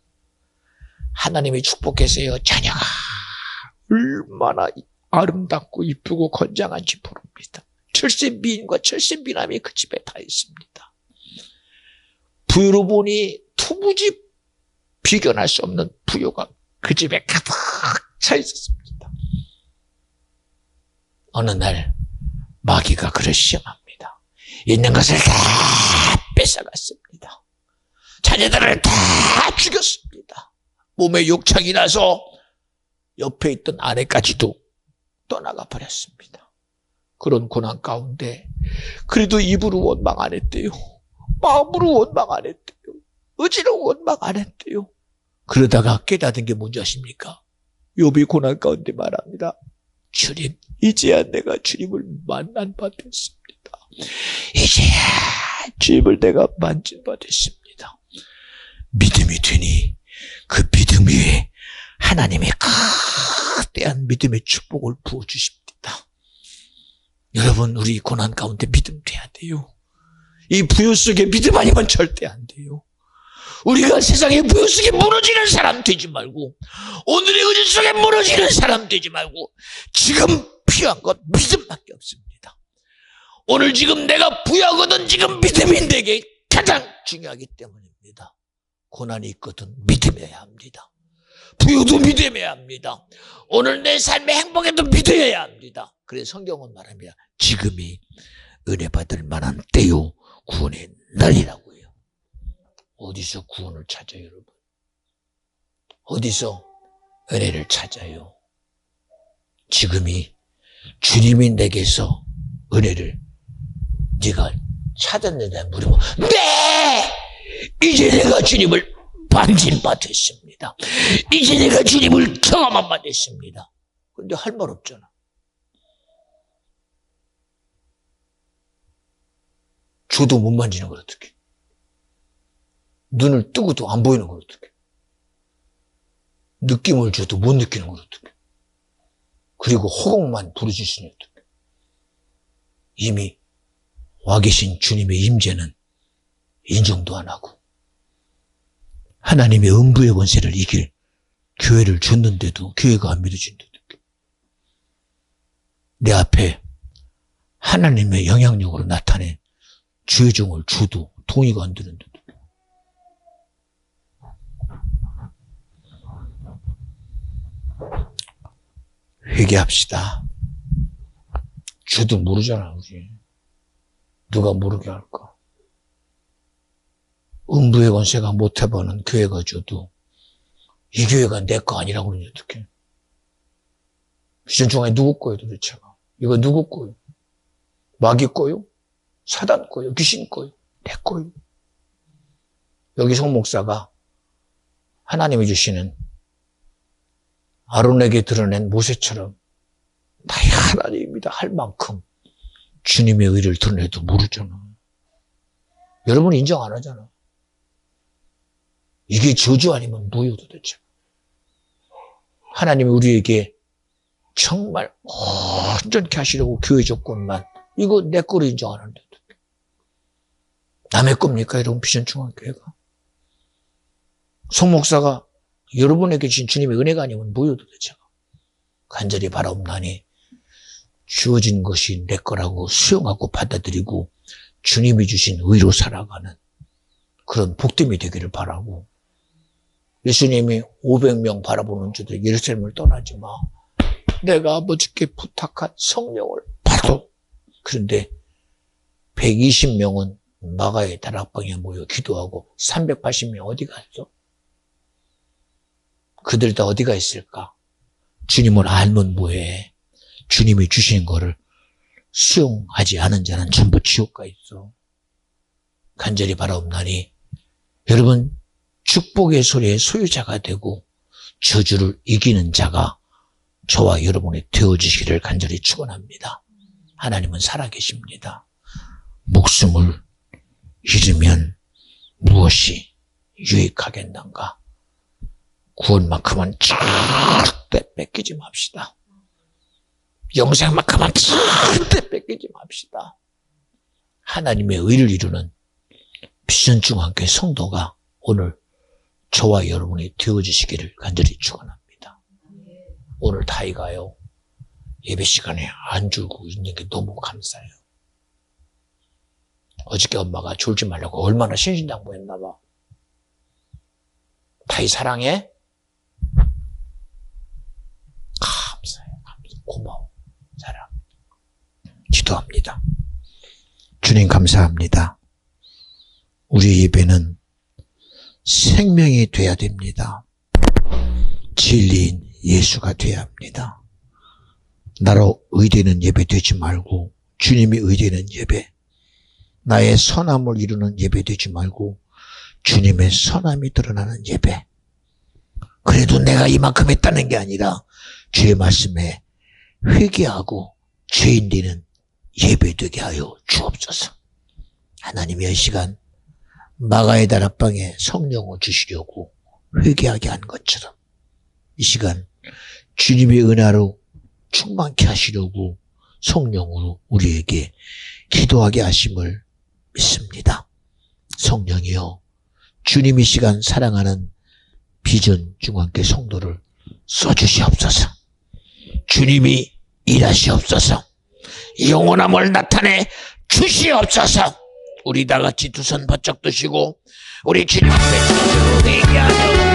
하나님이 축복했어요. 자녀가 얼마나 아름답고 이쁘고 건장한지 모릅니다. 철새 미인과 철새 미남이 그 집에 다 있습니다. 부유로 보니 투부지 비견할 수 없는 부유가 그 집에 가득 차 있었습니다. 어느 날 마귀가 그를 시험합니다. 있는 것을 다 뺏어갔습니다. 자녀들을 다 죽였습니다. 몸에 욕창이 나서 옆에 있던 아내까지도 떠나가 버렸습니다. 그런 고난 가운데 그래도 입으로 원망 안 했대요. 마음으로 원망 안 했대요. 의지로 원망 안 했대요. 그러다가 깨닫은 게 뭔지 아십니까? 욥이 고난 가운데 말합니다. 주님, 이제야 내가 주님을 만난 바 됐습니다. 이제야 주님을 내가 만진 바 됐습니다. 믿음이 되니 그 믿음 위에 하나님의 거대한 믿음의 축복을 부어주십니다. 여러분, 우리 고난 가운데 믿음 돼야 돼요. 이 부요 속에 믿음 아니면 절대 안 돼요. 우리가 세상의 부요 속에 무너지는 사람 되지 말고, 오늘의 의지 속에 무너지는 사람 되지 말고, 지금 필요한 건 믿음밖에 없습니다. 오늘 지금 내가 부여하거든 지금 믿음이 내게 가장 중요하기 때문입니다. 고난이 있거든 믿음해야 합니다. 부여도 믿음해야 합니다. 오늘 내 삶의 행복에도 믿어야 합니다. 그래서 성경은 말합니다. 지금이 은혜 받을 만한 때요 구원의 날이라고요. 어디서 구원을 찾아요, 여러분? 어디서 은혜를 찾아요? 지금이 주님이 내게서 은혜를 네가 찾았느냐 물으면 네! 이제 내가 주님을 만진 바 됐습니다. 이제 내가 주님을 경험한 바 됐습니다. 그런데 할 말 없잖아. 줘도 못 만지는 걸 어떡해? 눈을 뜨고도 안 보이는 걸 어떡해? 느낌을 줘도 못 느끼는 걸 어떡해? 그리고 호흡만 부르짖으니 어떡해? 이미 와 계신 주님의 임재는 인정도 안 하고 하나님의 음부의 권세를 이길 교회를 줬는데도 교회가 안 믿어진다. 내 앞에 하나님의 영향력으로 나타낸 주의 종을 줘도 동의가 안 되는데 회개합시다. 저도 모르잖아, 우리. 누가 모르게 할까? 음부의 권세가 못 해보는 교회가 줘도 이 교회가 내 거 아니라고 그러니 어떡해? 시즌 중에 누구 거예요, 도대체가? 이거 누구 거예요? 마귀 거요? 사단 거요? 귀신 거요? 내 거요? 여기 송 목사가 하나님이 주시는 아론에게 드러낸 모세처럼 나의 하나님입니다 할 만큼 주님의 의를 드러내도 모르잖아. 여러분 인정 안 하잖아. 이게 저주 아니면 뭐예요 도대체? 하나님이 우리에게 정말 온전케 하시려고 교회 조건만 이거 내 거로 인정하는데 남의 겁니까 여러분? 비전중앙교회가 송 목사가 여러분에게 주신 주님의 은혜가 아니면 뭐예요 도대체? 간절히 바라옵나니 주어진 것이 내 거라고 수용하고 받아들이고 주님이 주신 의로 살아가는 그런 복됨이 되기를 바라고, 예수님이 500명 바라보는 자들 예루살렘을 떠나지 마. 내가 아버지께 부탁한 성령을 받아. 그런데 120명은 마가의 다락방에 모여 기도하고 380명 어디 갔어? 그들 다 어디가 있을까? 주님을 알면 뭐해? 주님이 주신 거를 수용하지 않은 자는 전부 지옥 가 있어. 간절히 바라옵나니 여러분 축복의 소리의 소유자가 되고 저주를 이기는 자가 저와 여러분이 되어주시기를 간절히 축원합니다. 하나님은 살아계십니다. 목숨을 잃으면 무엇이 유익하겠는가? 구원만큼은 절대 뺏기지 맙시다. 영생만큼은 절대 뺏기지 맙시다. 하나님의 의를 이루는 비전중앙교회 성도가 오늘 저와 여러분이 되어주시기를 간절히 축원합니다. 오늘 다이가요 예배 시간에 안 졸고 있는 게 너무 감사해요. 어저께 엄마가 졸지 말라고 얼마나 신신당부했나 봐. 다이 사랑해? 감사해요. 고마워. 사랑. 기도합니다. 주님 감사합니다. 우리 예배는 생명이 돼야 됩니다. 진리인 예수가 돼야 합니다. 나로 의되는 예배 되지 말고 주님이 의되는 예배, 나의 선함을 이루는 예배 되지 말고 주님의 선함이 드러나는 예배. 그래도 내가 이만큼 했다는 게 아니라 주의 말씀에 회개하고 죄인 되는 예배 되게 하여 주옵소서. 하나님의 시간 마가의 다락방에 성령을 주시려고 회개하게 한 것처럼 이 시간 주님의 은혜로 충만케 하시려고 성령으로 우리에게 기도하게 하심을 믿습니다. 성령이여, 주님이 시간 사랑하는 비전중앙교회 성도를 써주시옵소서. 주님이 일하시옵소서. 영원함을 나타내 주시옵소서. 우리 다 같이 두 손 바짝 드시고 우리 주님 앞에 회개하여